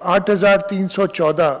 8314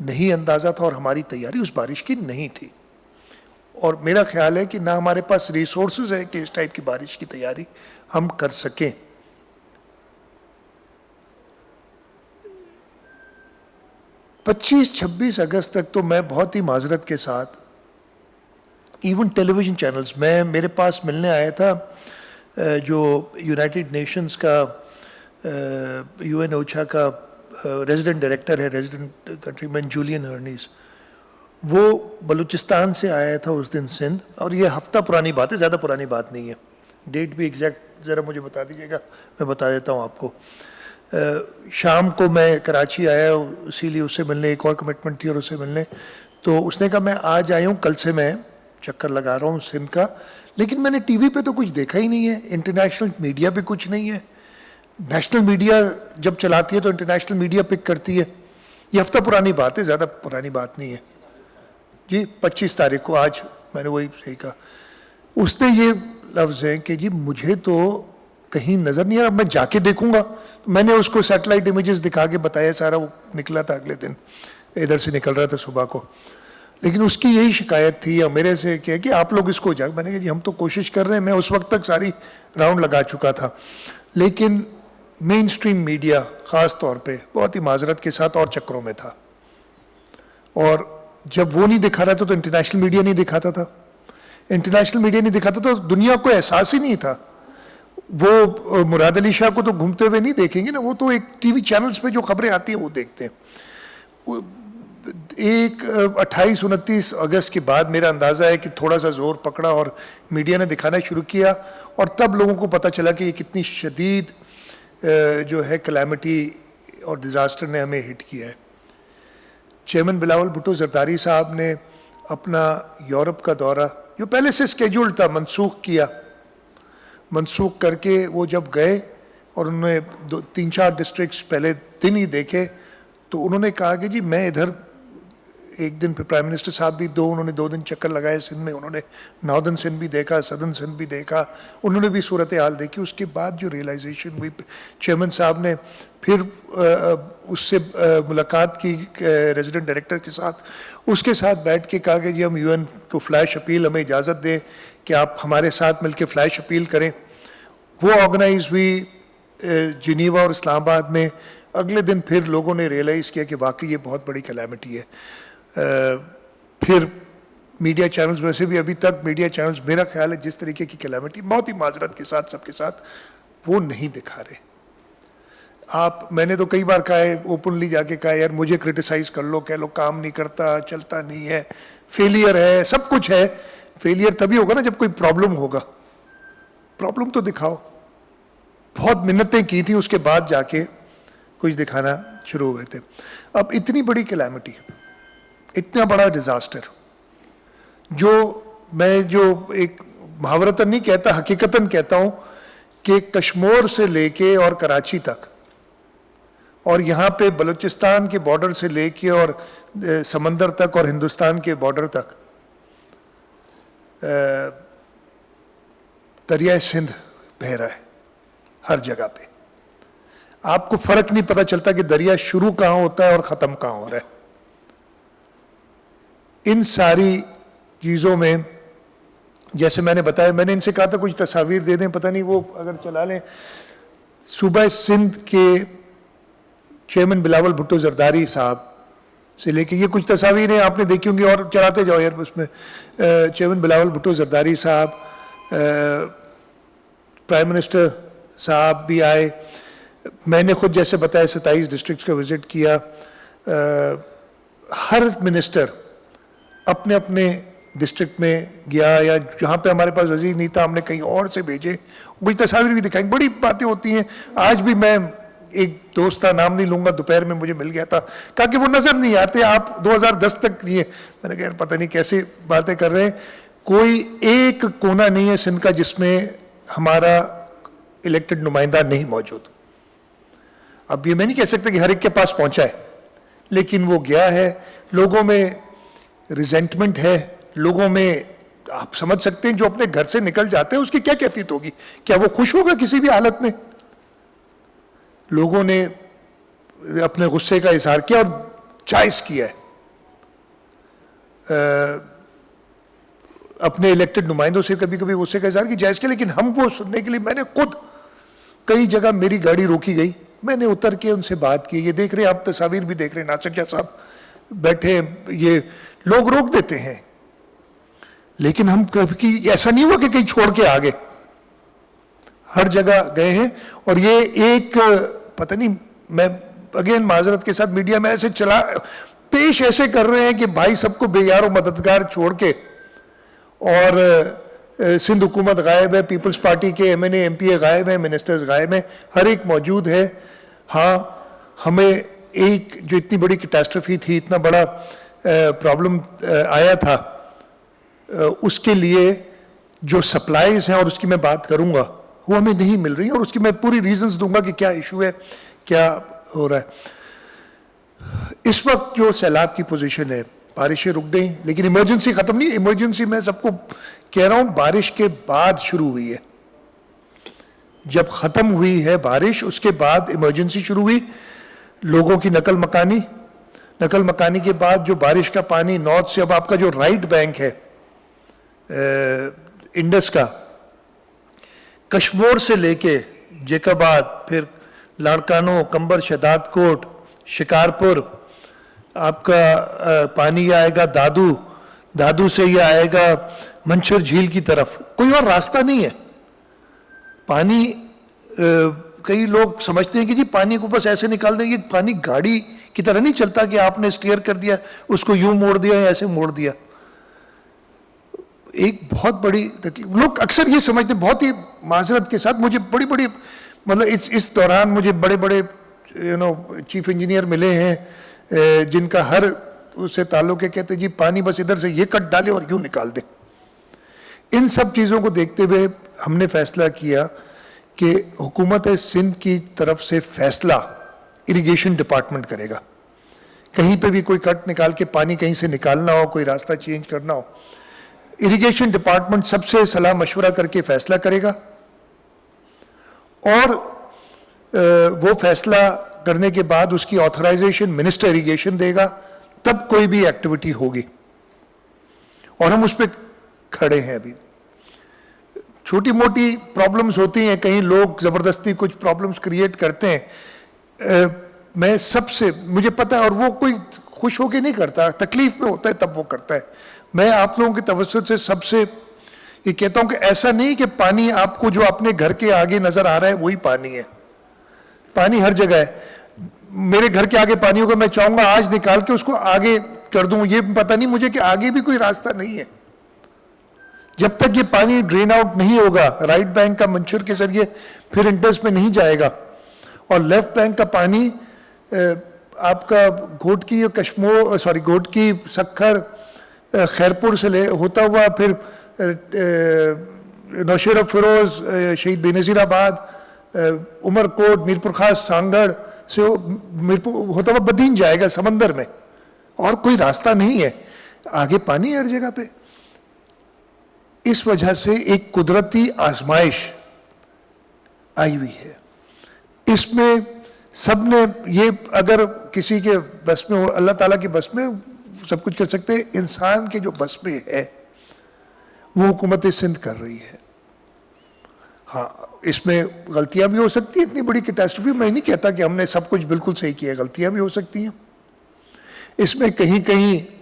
نہیں اندازہ تھا اور ہماری تیاری اس بارش کی نہیں تھی، اور میرا خیال ہے کہ نہ ہمارے پاس ریسورسز ہے کہ اس ٹائپ کی بارش کی تیاری ہم کر سکیں۔ 25-26 اگست تک تو میں بہت ہی معذرت کے ساتھ ایون ٹیلی ویژن چینلز، میرے پاس ملنے آیا تھا جو یونائٹڈ نیشنز کا یو این اوچھا کا ریزیڈنٹ ڈائریکٹر ہے، ریزیڈنٹ کنٹری مین جولین ہرنیز، وہ بلوچستان سے آیا تھا اس دن سندھ، اور یہ ہفتہ پرانی بات ہے، زیادہ پرانی بات نہیں ہے، ڈیٹ بھی ایگزیکٹ ذرا مجھے بتا دیجیے گا، میں بتا دیتا ہوں آپ کو۔ شام کو میں کراچی آیا، اسی لیے اسے ملنے، ایک اور کمٹمنٹ تھی اور اسے ملنے، تو اس نے کہا میں آج آیا ہوں، کل سے میں چکر لگا رہا ہوں سندھ کا، لیکن میں نے ٹی وی پہ تو کچھ دیکھا ہی نہیں ہے، انٹرنیشنل میڈیا پہ کچھ نہیں ہے، نیشنل میڈیا جب چلاتی ہے تو انٹرنیشنل میڈیا پک کرتی ہے، یہ ہفتہ پرانی بات ہے، زیادہ پرانی بات نہیں ہے جی۔ 25 تاریخ کو، آج میں نے وہی صحیح کہا، اس نے یہ لفظ ہیں کہ جی مجھے تو کہیں نظر نہیں آ رہا، میں جا کے دیکھوں گا۔ میں نے اس کو سیٹلائٹ امیجز دکھا کے بتایا سارا، وہ نکلا تھا اگلے دن، ادھر سے نکل رہا تھا صبح کو، لیکن اس کی یہی شکایت تھی یا میرے سے کہ آپ لوگ اس کو جا، میں نے کہا جی ہم تو کوشش کر رہے ہیں، میں اس وقت تک ساری راؤنڈ لگا چکا تھا، لیکن مین سٹریم میڈیا خاص طور پہ بہت ہی معذرت کے ساتھ اور چکروں میں تھا، اور جب وہ نہیں دکھا رہا تھا تو انٹرنیشنل میڈیا نہیں دکھاتا تھا، انٹرنیشنل میڈیا نہیں دکھاتا تو دنیا کو احساس ہی نہیں تھا۔ وہ مراد علی شاہ کو تو گھومتے ہوئے نہیں دیکھیں گے نا، وہ تو ایک ٹی وی چینلز پہ جو خبریں آتی ہیں وہ دیکھتے ہیں۔ 28-29 اگست کے بعد میرا اندازہ ہے کہ تھوڑا سا زور پکڑا اور میڈیا نے دکھانا شروع کیا، اور تب لوگوں کو پتہ چلا کہ یہ کتنی شدید جو ہے کلیمٹی اور ڈیزاسٹر نے ہمیں ہٹ کیا ہے۔ چیئرمین بلاول بھٹو زرداری صاحب نے اپنا یورپ کا دورہ جو پہلے سے اسکیجولڈ تھا منسوخ کر کے وہ جب گئے اور انہوں نے 3-4 ڈسٹرکٹس پہلے دن ہی دیکھے، تو انہوں نے کہا کہ جی میں ادھر ایک دن، پھر پرائم منسٹر صاحب بھی انہوں نے 2 دن چکر لگائے سندھ میں، انہوں نے ناردرن سندھ بھی دیکھا، سدرن سندھ بھی دیکھا، انہوں نے بھی صورتحال دیکھی۔ اس کے بعد جو ریئلائزیشن ہوئی، چیئرمین صاحب نے پھر اس سے ملاقات کی ریزیڈنٹ ڈائریکٹر کے ساتھ، اس کے ساتھ بیٹھ کے کہا کہ جی ہم یو این کو فلیش اپیل، ہمیں اجازت دیں کہ آپ ہمارے ساتھ مل کے فلیش اپیل کریں۔ وہ آرگنائز ہوئی جنیوا اور اسلام آباد میں۔ اگلے دن پھر لوگوں نے ریئلائز کیا کہ واقعی یہ بہت بڑی کلیمٹی ہے۔ پھر میڈیا چینلز، ویسے بھی ابھی تک میڈیا چینلز میرا خیال ہے جس طریقے کی کلیمٹی، بہت ہی معذرت کے ساتھ سب کے ساتھ، وہ نہیں دکھا رہے۔ میں نے تو کئی بار کہا ہے، اوپنلی جا کے کہا یار مجھے کرٹیسائز کر لو، کہہ لو کام نہیں کرتا، چلتا نہیں ہے، فیلئر ہے، سب کچھ ہے۔ فیلئر تبھی ہوگا نا جب کوئی پرابلم ہوگا، پرابلم تو دکھاؤ۔ بہت منتیں کی تھیں، اس کے بعد جا کے کچھ دکھانا شروع ہوئے تھے۔ اب اتنی بڑی کلیمٹی، اتنا بڑا ڈیزاسٹر، میں ایک محاورتاً نہیں کہتا، حقیقتاً کہتا ہوں کہ کشمور سے لے کے اور کراچی تک، اور یہاں پہ بلوچستان کے بارڈر سے لے کے اور سمندر تک اور ہندوستان کے بارڈر تک دریائے سندھ بہہ رہا ہے ہر جگہ پہ۔ آپ کو فرق نہیں پتہ چلتا کہ دریا شروع کہاں ہوتا ہے اور ختم کہاں ہو رہا ہے۔ ان ساری چیزوں میں جیسے میں نے بتایا، میں نے ان سے کہا تھا کچھ تصاویر دے دیں، پتہ نہیں وہ اگر چلا لیں۔ صوبہ سندھ کے چیئرمین بلاول بھٹو زرداری صاحب سے لے کے، یہ کچھ تصاویر ہیں آپ نے دیکھی ہوں گی، اور چلاتے جاؤ یار اس میں۔ چیئرمین بلاول بھٹو زرداری صاحب، پرائم منسٹر صاحب بھی آئے، میں نے خود جیسے بتایا 27 ڈسٹرکٹس کا وزٹ کیا۔ ہر منسٹر اپنے اپنے ڈسٹرکٹ میں گیا، یا جہاں پہ ہمارے پاس وزیر نہیں تھا ہم نے کہیں اور سے بھیجے، کچھ تصاویر بھی دکھائیں، بڑی باتیں ہوتی ہیں۔ آج بھی میں ایک دوست کا نام نہیں لوں گا، دوپہر میں مجھے مل گیا تھا، کہا کہ وہ نظر نہیں آتے، آپ 2010 تک لیے۔ میں نے کہا یار پتہ نہیں کیسے باتیں کر رہے ہیں۔ کوئی ایک کونا نہیں ہے سندھ کا جس میں ہمارا الیکٹڈ نمائندہ نہیں موجود۔ اب یہ میں نہیں کہہ سکتا کہ ہر ایک کے پاس پہنچا ہے، لیکن وہ گیا ہے۔ لوگوں میں ریزنٹمنٹ ہے، لوگوں میں، آپ سمجھ سکتے ہیں جو اپنے گھر سے نکل جاتے ہیں اس کی کیا کیفیت ہوگی، کیا وہ خوش ہوگا کسی بھی حالت میں؟ لوگوں نے اپنے غصے کا اظہار کیا اور جائز کیا ہے۔ اپنے الیکٹڈ نمائندوں سے کبھی کبھی غصے کا اظہار کی جائز کے، لیکن ہم وہ سننے کے لیے میں نے خود کئی جگہ میری گاڑی روکی گئی، میں نے اتر کے ان سے بات کی. یہ دیکھ رہے ہیں آپ تصاویر بھی دیکھ رہے ہیں، ناصر شاہ صاحب بیٹھے، یہ لوگ روک دیتے ہیں، لیکن ہم کبھی ایسا نہیں ہوا کہ کہیں چھوڑ کے آگے، ہر جگہ گئے ہیں. اور یہ ایک پتہ نہیں، میں اگین معذرت کے ساتھ میڈیا میں ایسے پیش ایسے کر رہے ہیں کہ بھائی سب کو بے یار و مددگار چھوڑ کے، اور سندھ حکومت غائب ہے، پیپلز پارٹی کے M N A M P A غائب ہیں، منسٹرز غائب ہیں، ہر ایک موجود ہے. ہاں ہمیں ایک جو اتنی بڑی کیٹاسٹرفی تھی، اتنا بڑا پرابلم آیا تھا، اس کے لیے جو سپلائیز ہیں، اور اس کی میں بات کروں گا، وہ ہمیں نہیں مل رہی، اور اس کی میں پوری ریزنز دوں گا کہ کیا ایشو ہے، کیا ہو رہا ہے. اس وقت جو سیلاب کی پوزیشن ہے، بارشیں رک گئیں، لیکن ایمرجنسی ختم نہیں. ایمرجنسی میں سب کو کہہ رہا ہوں بارش کے بعد شروع ہوئی ہے، جب ختم ہوئی ہے بارش اس کے بعد ایمرجنسی شروع ہوئی. لوگوں کی نقل مکانی کے بعد جو بارش کا پانی نارتھ سے، اب آپ کا جو رائٹ بینک ہے انڈس کا، کشمور سے لے کے جیکاباد، پھر لاڑکانو، کمبر، شہداد کوٹ، شکارپور، آپ کا پانی یہ آئے گا دادو سے یہ آئے گا منچھر جھیل کی طرف. کوئی اور راستہ نہیں ہے. پانی کئی لوگ سمجھتے ہیں کہ جی پانی کو بس ایسے نکال دیں گے. پانی گاڑی کی طرح نہیں چلتا کہ آپ نے اسٹیئر کر دیا، اس کو یوں موڑ دیا یا ایسے موڑ دیا. ایک بہت بڑی تکلیف لوگ اکثر یہ سمجھتے، بہت ہی معذرت کے ساتھ مجھے بڑی مطلب اس دوران مجھے بڑے چیف انجینئر ملے ہیں جن کا ہر اس سے تعلق ہے، کہتے جی پانی بس ادھر سے یہ کٹ ڈالے اور یوں نکال دیں. ان سب چیزوں کو دیکھتے ہوئے ہم نے فیصلہ کیا کہ حکومت سندھ کی طرف سے فیصلہ اریگیشن ڈپارٹمنٹ کرے گا. کہیں پہ بھی کوئی کٹ نکال کے پانی کہیں سے نکالنا ہو، کوئی راستہ چینج کرنا ہو، اریگیشن ڈپارٹمنٹ سب سے صلاح مشورہ کر کے فیصلہ کرے گا، اور وہ فیصلہ کرنے کے بعد اس کی آتھرائزیشن منسٹر اریگیشن دے گا، تب کوئی بھی ایکٹیویٹی ہوگی. اور ہم اس پہ کھڑے ہیں. ابھی چھوٹی موٹی پرابلمز ہوتی ہیں، کہیں لوگ زبردستی کچھ پرابلمز کریٹ کرتے ہیں. میں سب سے مجھے پتہ ہے، اور وہ کوئی خوش ہو کے نہیں کرتا، تکلیف میں ہوتا ہے تب وہ کرتا ہے. میں آپ لوگوں کے توسط سے سب سے یہ کہتا ہوں کہ ایسا نہیں کہ پانی آپ کو جو اپنے گھر کے آگے نظر آ رہا ہے وہی پانی ہے. پانی ہر جگہ ہے. میرے گھر کے آگے پانی ہوگا، میں چاہوں گا آج نکال کے اس کو آگے کر دوں، یہ پتہ نہیں مجھے کہ آگے بھی کوئی راستہ نہیں ہے. جب تک یہ پانی ڈرین آؤٹ نہیں ہوگا رائٹ بینک کا منچر کے ذریعے، پھر انڈس میں نہیں جائے گا. اور لیفٹ بینک کا پانی آپ کا گھوٹکی گھوٹکی، سکھر، خیرپور سے ہوتا ہوا، پھر نوشہرہ فیروز، شہید بے نظیر آباد، عمر کوٹ، میر پور خاص، سانگڑ سے ہوتا ہوا بدین جائے گا سمندر میں. اور کوئی راستہ نہیں ہے، آگے پانی ہے ہر جگہ پہ. اس وجہ سے ایک قدرتی آزمائش آئی ہوئی ہے. اس میں سب نے یہ، اگر کسی کے بس میں ہو، اللہ تعالیٰ کے بس میں سب کچھ کر سکتے ہیں. انسان کے جو بس میں ہے وہ حکومت سندھ کر رہی ہے. ہاں اس میں غلطیاں بھی ہو سکتی ہیں. اتنی بڑی کیٹاسٹرفی، میں نہیں کہتا کہ ہم نے سب کچھ بالکل صحیح کیا، غلطیاں بھی ہو سکتی ہیں. اس میں کہیں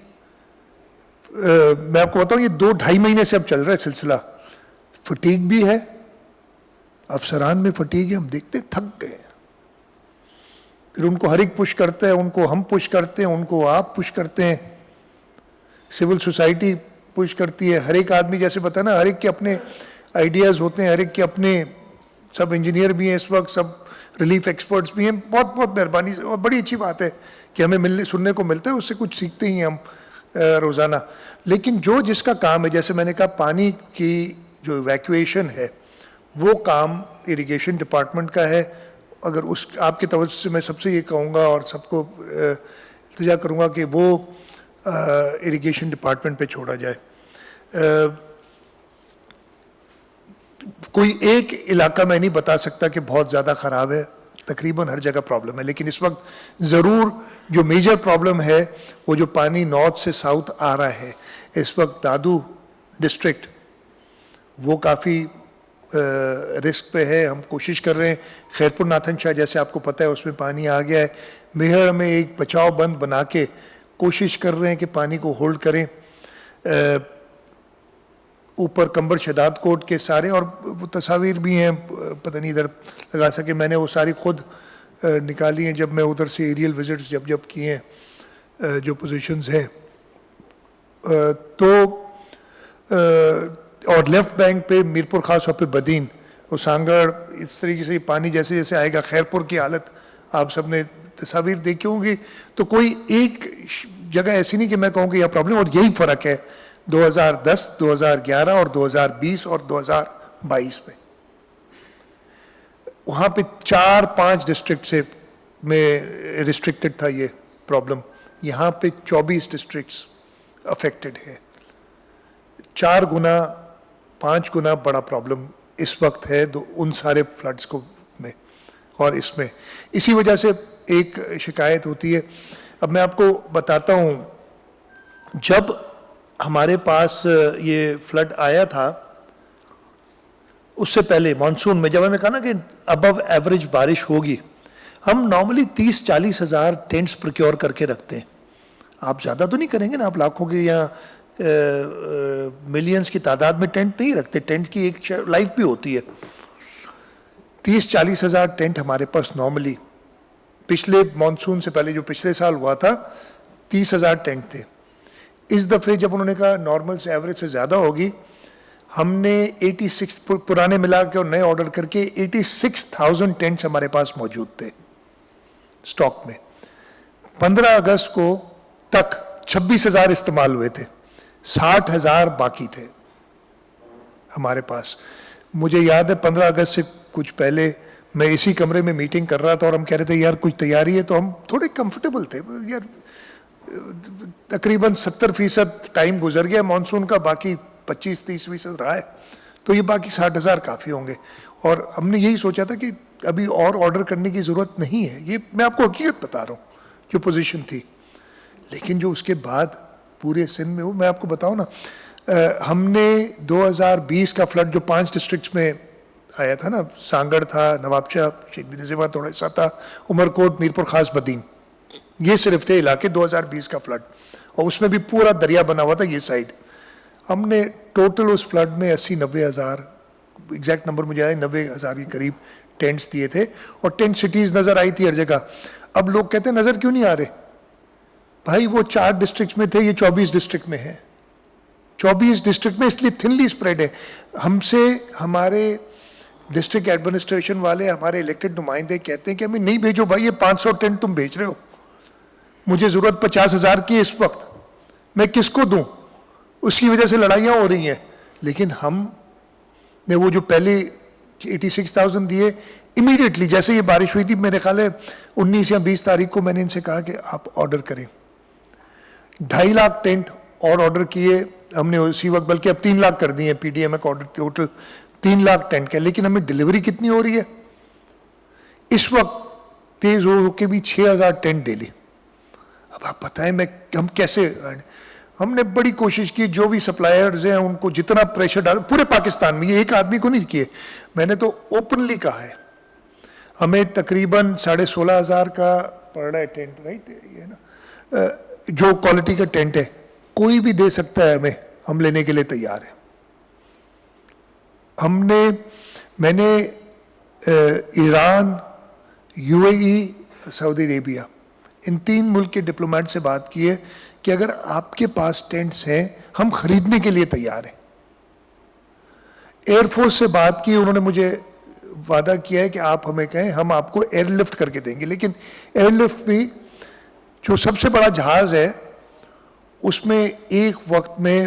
میں آپ کو بتاؤں، یہ 2-2.5 مہینے سے اب چل رہا ہے سلسلہ. فٹیگ بھی ہے، افسران میں فٹیگ ہے، ہم دیکھتے تھک گئے ہیں. پھر ان کو ہر ایک پش کرتا ہے، ان کو ہم پش کرتے ہیں، ان کو آپ پش کرتے ہیں، سول سوسائٹی پش کرتی ہے. ہر ایک آدمی جیسے بتایا نا، ہر ایک کے اپنے آئیڈیاز ہوتے ہیں، ہر ایک کے اپنے، سب انجینئر بھی ہیں اس وقت، سب ریلیف ایکسپرٹس بھی ہیں. بہت بہت مہربانی سے، اور بڑی اچھی بات ہے کہ ہمیں سننے کو ملتا ہے، اس سے کچھ سیکھتے ہی ہیں ہم روزانہ. لیکن جو جس کا کام ہے، جیسے میں نے کہا پانی کی جو ایویکویشن ہے وہ کام اریگیشن ڈپارٹمنٹ کا ہے. اگر اس آپ کے توجہ سے میں سب سے یہ کہوں گا اور سب کو التجا کروں گا کہ وہ اریگیشن ڈپارٹمنٹ پہ چھوڑا جائے. کوئی ایک علاقہ میں نہیں بتا سکتا کہ بہت زیادہ خراب ہے. تقریباً ہر جگہ پرابلم ہے، لیکن اس وقت ضرور جو میجر پرابلم ہے وہ جو پانی نارتھ سے ساؤتھ آ رہا ہے، اس وقت دادو ڈسٹرکٹ وہ کافی رسک پہ ہے. ہم کوشش کر رہے ہیں، خیرپور ناتھن شاہ جیسے آپ کو پتہ ہے اس میں پانی آ گیا ہے، میہر میں ایک بچاؤ بند بنا کے کوشش کر رہے ہیں کہ پانی کو ہولڈ کریں. اوپر کمبر شداد کوٹ کے سارے، اور وہ تصاویر بھی ہیں، پتہ نہیں ادھر لگا سکے، میں نے وہ ساری خود نکالی ہیں جب میں ادھر سے ایریل وزٹس جب کیے ہیں جو پوزیشنز ہیں. تو اور لیفٹ بینک پہ میرپور خاص اور پہ بدین وہ سانگڑ، اس طریقے سے پانی جیسے جیسے آئے گا. خیرپور کی حالت آپ سب نے تصاویر دیکھی ہوں گی. تو کوئی ایک جگہ ایسی نہیں کہ میں کہوں کہ یہ پرابلم، اور یہی فرق ہے 2010 2011 اور 2020 اور 2022 میں. وہاں پہ 4-5 ڈسٹرکٹ سے میں ریسٹرکٹڈ تھا یہ پرابلم، یہاں پہ 24 ڈسٹرکٹس افیکٹڈ ہے. 4 گنا 5 گنا بڑا پرابلم اس وقت ہے ان سارے فلڈز کو میں اور اس میں. اسی وجہ سے ایک شکایت ہوتی ہے. اب میں آپ کو بتاتا ہوں، جب ہمارے پاس یہ فلڈ آیا تھا اس سے پہلے مانسون میں، جب ہمیں کہا نا کہ ابو ایوریج بارش ہوگی، ہم نارملی 30-40 ہزار ٹینٹس پروکیور کر کے رکھتے ہیں. آپ زیادہ تو نہیں کریں گے نا، آپ لاکھوں کے یا ملینز کی تعداد میں ٹینٹ نہیں رکھتے، ٹینٹ کی ایک لائف بھی ہوتی ہے. 30-40 ہزار ٹینٹ ہمارے پاس نارملی، پچھلے مانسون سے پہلے جو پچھلے سال ہوا تھا 30 ہزار ٹینٹ تھے. اس دفعے جب انہوں نے کہا نارمل سے ایوریج سے زیادہ ہوگی، ہم نے 86 پرانے ملا کے اور نئے آرڈر کر کے 86,000 ٹینٹس ہمارے پاس موجود تھے سٹاک میں. 15 اگست کو تک 26,000 استعمال ہوئے تھے، 60,000 باقی تھے ہمارے پاس. مجھے یاد ہے 15 اگست سے کچھ پہلے میں اسی کمرے میں میٹنگ کر رہا تھا اور ہم کہہ رہے تھے یار کچھ تیاری ہے، تو ہم تھوڑے کمفرٹیبل تھے یار. تقریباً 70% ٹائم گزر گیا مانسون کا، باقی 25-30% رہا ہے، تو یہ باقی 60,000 کافی ہوں گے. اور ہم نے یہی سوچا تھا کہ ابھی اور آرڈر کرنے کی ضرورت نہیں ہے. یہ میں آپ کو حقیقت بتا رہا ہوں جو پوزیشن تھی. لیکن جو اس کے بعد پورے سندھ میں، وہ میں آپ کو بتاؤں نا، ہم نے 2020 کا فلڈ جو 5 ڈسٹرکٹس میں آیا تھا نا، سانگڑ تھا، نواب شاہ، شیخ بن نظیمہ تھوڑا سا تھا، عمر کوٹ، میرپور خاص، بدین، یہ صرف تھے علاقے 2020 کا فلڈ. اور اس میں بھی پورا دریا بنا ہوا تھا یہ سائڈ. ہم نے ٹوٹل اس فلڈ میں 80-90 ہزار، ایگزیکٹ نمبر مجھے آئے 90 ہزار کے قریب ٹینٹس دیے تھے، اور 10 سٹیز نظر آئی تھی ہر جگہ. اب لوگ کہتے ہیں نظر کیوں نہیں آ رہے؟ بھائی وہ 4 ڈسٹرکٹ میں تھے، یہ 24 ڈسٹرکٹ میں ہیں. 24 ڈسٹرکٹ میں اس لیے تھنلی اسپریڈ ہے. ہم سے ہمارے ڈسٹرکٹ ایڈمنسٹریشن والے، ہمارے الیکٹڈ نمائندے کہتے ہیں کہ ہمیں نہیں بھیجو بھائی، یہ 500 ٹینٹ تم بھیج رہے ہو، مجھے ضرورت 50,000 کی ہے اس وقت، میں کس کو دوں؟ اس کی وجہ سے لڑائیاں ہو رہی ہیں. لیکن ہم نے وہ جو پہلے 86,000 دیے، امیڈیٹلی جیسے یہ بارش ہوئی تھی، میرے خیال ہے 19 یا 20 تاریخ کو میں نے ان سے کہا کہ آپ آرڈر کریں. 2.5 لاکھ ٹینٹ اور آرڈر کیے ہم نے اسی وقت، بلکہ اب 3 لاکھ کر دیے ہیں. پی ڈی ایم کا آرڈر ٹوٹل 3 لاکھ ٹینٹ کا. لیکن ہمیں ڈیلیوری کتنی ہو رہی ہے اس وقت؟ تیز ہو کے بھی 6,000 ٹینٹ ڈیلی. اب آپ بتائیں ہم کیسے؟ ہم نے بڑی کوشش کی، جو بھی سپلائرز ہیں ان کو جتنا پریشر ڈال، پورے پاکستان میں، یہ ایک آدمی کو نہیں کیے، میں نے تو اوپنلی کہا ہے. ہمیں تقریباً 16,500 کا پڑ رہا ہے ٹینٹ، رائٹ؟ یہ نا جو کوالٹی کا ٹینٹ ہے، کوئی بھی دے سکتا ہے ہمیں، ہم لینے کے لیے تیار ہیں. میں نے ایران، یو اے ای، سعودی عربیہ، ان 3 ملک کے ڈپلومیٹ سے بات کی ہے کہ اگر آپ کے پاس ٹینٹس ہیں ہم خریدنے کے لیے تیار ہیں. ایئر فورس سے بات کی، انہوں نے مجھے وعدہ کیا ہے کہ آپ ہمیں کہیں ہم آپ کو ایئر لفٹ کر کے دیں گے. لیکن ایئر لفٹ بھی، جو سب سے بڑا جہاز ہے اس میں ایک وقت میں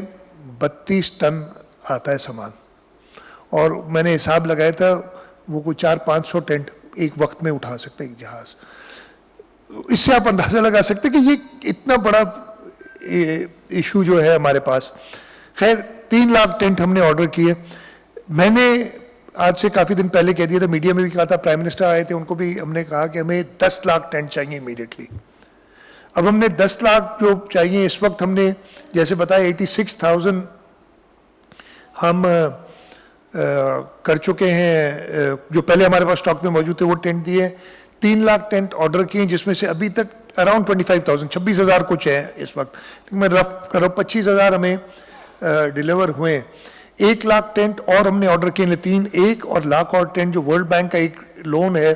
32 ٹن آتا ہے سامان، اور میں نے حساب لگایا تھا وہ کوئی 400-500 ٹینٹ ایک وقت میں اٹھا سکتا ہے ایک جہاز. اس سے آپ اندازہ لگا سکتے کہ یہ اتنا بڑا ایشو جو ہے ہمارے پاس. خیر 3 لاکھ ٹینٹ ہم نے آرڈر کیے. میں نے آج سے کافی دن پہلے کہہ دیا تھا, میڈیا میں بھی کہا تھا, پرائم منسٹر آئے تھے, ان کو بھی ہم نے کہا کہ ہمیں 10 لاکھ ٹینٹ چاہیے امیڈیٹلی. اب ہم نے 10 لاکھ جو چاہیے اس وقت ہم نے جیسے بتایا 86,000 ہم کر چکے ہیں, جو پہلے ہمارے پاس اسٹاک میں موجود تھے وہ ٹینٹ دیے. 3 لاکھ ٹینٹ آرڈر کیے جس میں سے ابھی تک اراؤنڈ 25,000 26,000 کچھ ہے اس وقت, لیکن میں رف کرو 25,000 ہمیں ڈیلیور ہوئے. 1 لاکھ ٹینٹ اور ہم نے آرڈر کیے, 1 اور لاکھ اور ٹینٹ جو ورلڈ بینک کا ایک لون ہے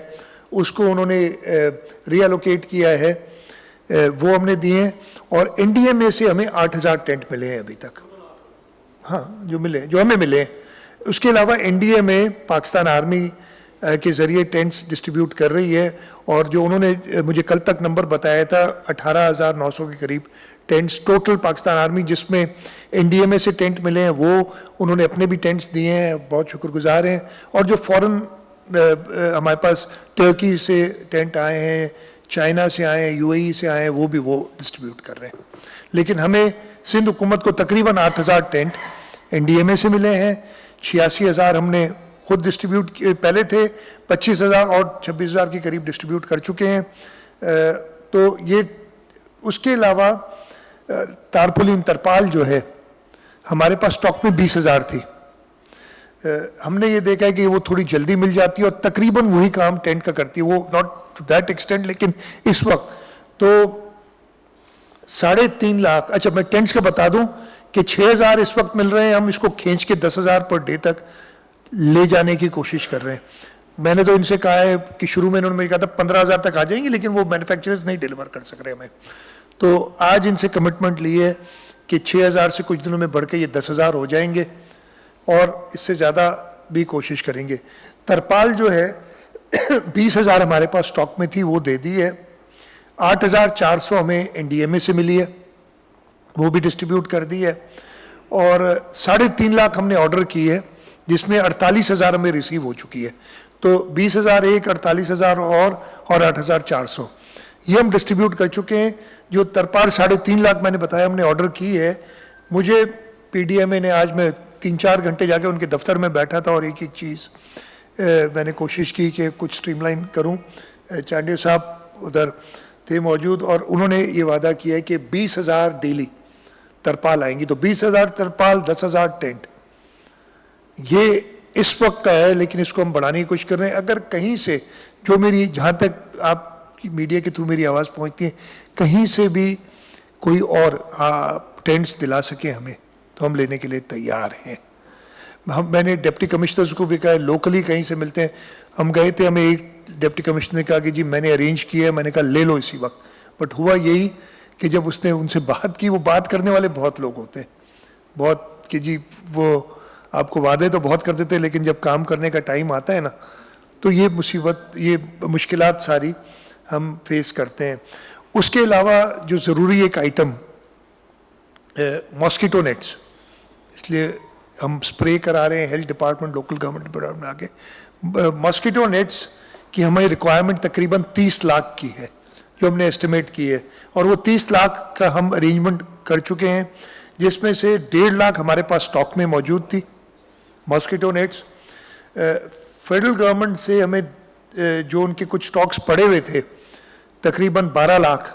اس کو انہوں نے ری ایلوکیٹ کیا ہے, وہ ہم نے دیے. اور انڈیا میں سے ہمیں 8,000 ٹینٹ ملے ہیں ابھی تک, ہاں جو ہمیں ملے. اس کے علاوہ انڈیا میں پاکستان آرمی کے ذریعے ٹینٹس ڈسٹریبیوٹ کر رہی ہے, اور جو انہوں نے مجھے کل تک نمبر بتایا تھا 18,900 کے قریب ٹینٹس ٹوٹل پاکستان آرمی, جس میں انڈیا میں سے ٹینٹ ملے ہیں وہ انہوں نے اپنے بھی ٹینٹس دیے ہیں, بہت شکر گزار ہیں. اور جو فورن ہمارے پاس ترکی سے ٹینٹ آئے ہیں, چائنا سے آئے ہیں, UAE سے آئے ہیں, وہ بھی وہ ڈسٹریبیوٹ کر رہے ہیں. لیکن ہمیں سندھ حکومت کو تقریباً 8,000 ٹینٹ انڈیا میں سے ملے ہیں. 86,000 ہم نے خود ڈسٹریبیوٹ پہلے تھے, 25,000 اور 26,000 کے قریب ڈسٹریبیوٹ کر چکے ہیں. تو یہ اس کے علاوہ تارپولین ترپال جو ہے ہمارے پاس اسٹاک میں 20,000 تھی. ہم نے یہ دیکھا ہے کہ وہ تھوڑی جلدی مل جاتی ہے اور تقریباً وہی کام ٹینٹ کا کرتی ہے, وہ ناٹ ٹو دیٹ ایکسٹینٹ, لیکن اس وقت تو 3.5 لاکھ. اچھا میں ٹینٹس کا بتا دوں کہ 6,000 اس وقت مل رہے ہیں, ہم اس کو کھینچ کے 10,000 پر ڈے تک لے جانے کی کوشش کر رہے ہیں. میں نے تو ان سے کہا ہے کہ شروع میں انہوں نے کہا تھا 15,000 تک آ جائیں گے, لیکن وہ مینوفیکچررز نہیں ڈیلیور کر سک رہے ہمیں. تو آج ان سے کمٹمنٹ لی ہے کہ 6,000 سے کچھ دنوں میں بڑھ کے یہ 10,000 ہو جائیں گے, اور اس سے زیادہ بھی کوشش کریں گے. ترپال جو ہے 20,000 ہمارے پاس اسٹاک میں تھی, وہ دے دی ہے. 8,400 ہمیں انڈیا میں سے ملی ہے, وہ بھی ڈسٹریبیوٹ کر دی ہے. اور 3.5 لاکھ ہم نے آرڈر کی ہے, جس میں 48,000 ہمیں ریسیو ہو چکی ہے. تو 20,000 ایک, 48,000 اور 8,400 یہ ہم ڈسٹریبیوٹ کر چکے ہیں. جو ترپال 3.5 لاکھ میں نے بتایا ہم نے آرڈر کی ہے, مجھے PDMA نے آج میں 3-4 گھنٹے جا کے ان کے دفتر میں بیٹھا تھا اور ایک چیز میں نے کوشش کی کہ کچھ اسٹریم لائن کروں. چانڈے صاحب ادھر تھے موجود, اور انہوں نے یہ وعدہ کیا ہے کہ 20,000 ڈیلی ترپال آئیں گی. تو 20,000 ترپال, 10,000 ٹینٹ, یہ اس وقت کا ہے, لیکن اس کو ہم بڑھانے کی کوشش کر رہے ہیں. اگر کہیں سے جو میری جہاں تک آپ کی میڈیا کے تھرو میری آواز پہنچتی ہے, کہیں سے بھی کوئی اور ٹینٹس دلا سکے ہمیں, تو ہم لینے کے لیے تیار ہیں. میں نے ڈپٹی کمشنرز کو بھی کہا, لوکلی کہیں سے ملتے ہیں. ہم گئے تھے, ہمیں ایک ڈپٹی کمشنر نے کہا کہ جی میں نے ارینج کیا ہے, میں نے کہا لے لو اسی وقت. بٹ ہوا یہی کہ جب اس نے ان سے بات کی, وہ بات کرنے والے بہت لوگ ہوتے ہیں, بہت کہ جی وہ آپ کو وعدے تو بہت کر دیتے ہیں, لیکن جب کام کرنے کا ٹائم آتا ہے نا, تو یہ مصیبت, یہ مشکلات ساری ہم فیس کرتے ہیں. اس کے علاوہ جو ضروری ایک آئٹم ماسکیٹو نیٹس, اس لیے ہم سپرے کرا رہے ہیں, health department, local government department آ کے. ماسکیٹو نیٹس کی ہماری ریکوائرمنٹ تقریباً 30 لاکھ کی ہے جو ہم نے اسٹیمیٹ کی ہے, اور وہ 30 لاکھ کا ہم ارینجمنٹ کر چکے ہیں, جس میں سے 1.5 لاکھ ہمارے پاس اسٹاک میں موجود تھی ماسکیٹو نیٹس. فیڈرل گورنمنٹ سے ہمیں جو ان کے کچھ اسٹاکس پڑے ہوئے تھے, تقریباً 12 لاکھ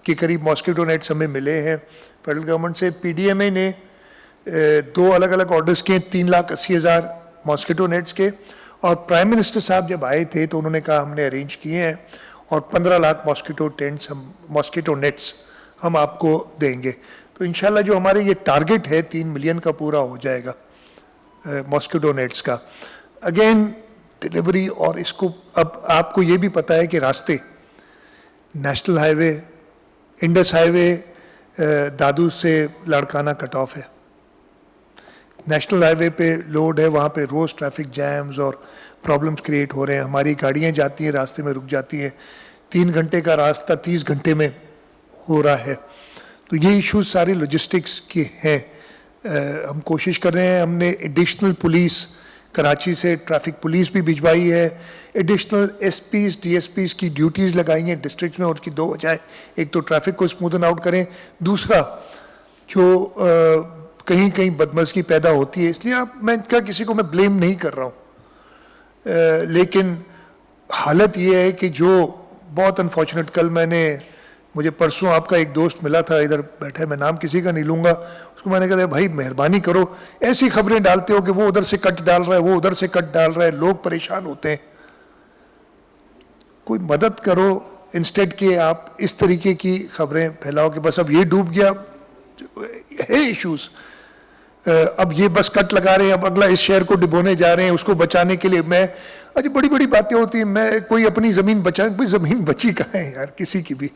کے قریب ماسکیٹو نیٹس ہمیں ملے ہیں فیڈرل گورنمنٹ سے. PDMA نے 2 الگ الگ آرڈرز کیے, 3,80,000 ماسکیٹو نیٹس کے, اور پرائم منسٹر صاحب جب آئے تھے تو انہوں نے کہا ہم نے ارینج کیے ہیں, اور 15 لاکھ ماسکیٹو نیٹس ہم آپ کو دیں گے. تو انشاءاللہ جو ہمارے یہ ٹارگٹ ہے 3 ملین کا پورا ہو جائے گا ماسکیٹو نیٹس کا. اگین ڈیلیوری, اور اس کو اب آپ کو یہ بھی پتہ ہے کہ راستے نیشنل ہائی وے, انڈس ہائی وے دادو سے لاڑکانہ کٹ آف ہے. نیشنل ہائی وے پہ لوڈ ہے, وہاں پہ روز ٹریفک جیمز اور پرابلمس کریٹ ہو رہے ہیں. ہماری گاڑیاں جاتی ہیں, راستے میں رک جاتی ہیں, 3 گھنٹے کا راستہ 30 گھنٹے میں ہو رہا ہے. تو یہ ایشوز سارے لاجسٹکس کے ہیں. ہم کوشش کر رہے ہیں, ہم نے ایڈیشنل پولیس کراچی سے ٹریفک پولیس بھی بھجوائی ہے, ایڈیشنل SPs DSPs کی ڈیوٹیز لگائی ہیں ڈسٹرکٹ میں, اور کی 2 وجہ ہے. ایک تو ٹریفک کو اسموتھن آؤٹ کریں, دوسرا جو کہیں کہیں بدمزگی پیدا ہوتی ہے, اس لیے میں کسی کو میں بلیم نہیں کر رہا ہوں, لیکن حالت یہ ہے کہ جو بہت انفارچونیٹ، کل مجھے پرسوں آپ کا ایک دوست ملا تھا ادھر بیٹھے، میں نام کسی کا نہیں لوں گا، اس کو میں نے کہا بھائی مہربانی کرو، ایسی خبریں ڈالتے ہو کہ وہ ادھر سے کٹ ڈال رہا ہے، وہ ادھر سے کٹ ڈال رہا ہے، لوگ پریشان ہوتے ہیں، کوئی مدد کرو انسٹیڈ کہ آپ اس طریقے کی خبریں پھیلاؤ کہ بس اب یہ ڈوب گیا ہے ایشوز، اب یہ بس کٹ لگا رہے ہیں، اب اگلا اس شہر کو ڈبونے جا رہے ہیں، اس کو بچانے کے لیے اچھا بڑی بڑی باتیں ہوتی ہیں، میں کوئی اپنی زمین بچائیں، کوئی زمین بچی کہاں ہے یار کسی کی بھی،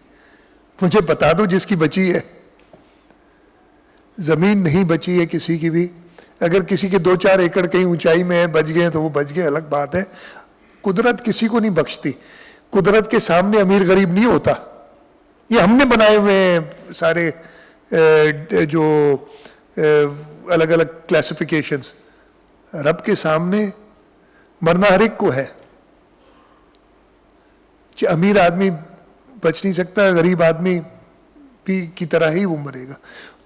مجھے بتا دو جس کی بچی ہے، زمین نہیں بچی ہے کسی کی بھی، اگر کسی کے 2-4 ایکڑ کہیں اونچائی میں بچ گئے تو وہ بچ گئے، الگ بات ہے، قدرت کسی کو نہیں بخشتی، قدرت کے سامنے امیر غریب نہیں ہوتا، یہ ہم نے بنائے ہوئے ہیں سارے جو الگ الگ کلاسیفیکیشنز، رب کے سامنے مرنا ہر ایک کو ہے، امیر آدمی بچ نہیں سکتا، غریب آدمی بھی کی طرح ہی وہ مرے گا،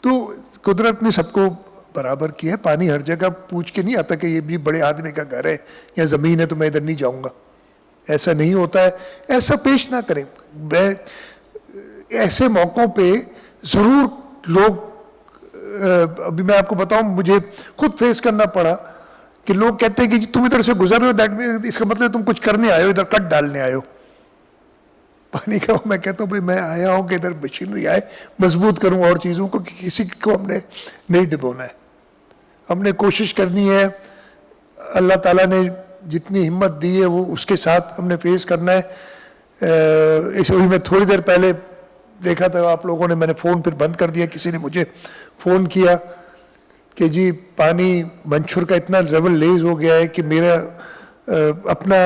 تو قدرت نے سب کو برابر کیا ہے، پانی ہر جگہ پوچھ کے نہیں آتا کہ یہ بھی بڑے آدمی کا گھر ہے یا زمین ہے تو میں ادھر نہیں جاؤں گا، ایسا نہیں ہوتا ہے، ایسا پیش نہ کریں، ایسے موقعوں پہ ضرور لوگ، ابھی میں آپ کو بتاؤں مجھے خود فیس کرنا پڑا کہ لوگ کہتے ہیں کہ تم ادھر سے گزر رہے ہو، اس کا مطلب تم کچھ کرنے آئے ہو، ادھر کٹ ڈالنے آئے ہو پانی کا، میں کہتا ہوں بھائی میں آیا ہوں کہ ادھر مشینری آئے مضبوط کروں اور چیزوں کو، کہ کسی کو ہم نے نہیں ڈبونا ہے، ہم نے کوشش کرنی ہے، اللہ تعالیٰ نے جتنی ہمت دی ہے وہ اس کے ساتھ ہم نے فیس کرنا ہے۔ اس وہی میں تھوڑی دیر پہلے دیکھا تھا آپ لوگوں نے، میں نے فون پھر بند کر دیا، کسی نے مجھے فون کیا کہ جی پانی منچھر کا اتنا لیول لیز ہو گیا ہے کہ میرا اپنا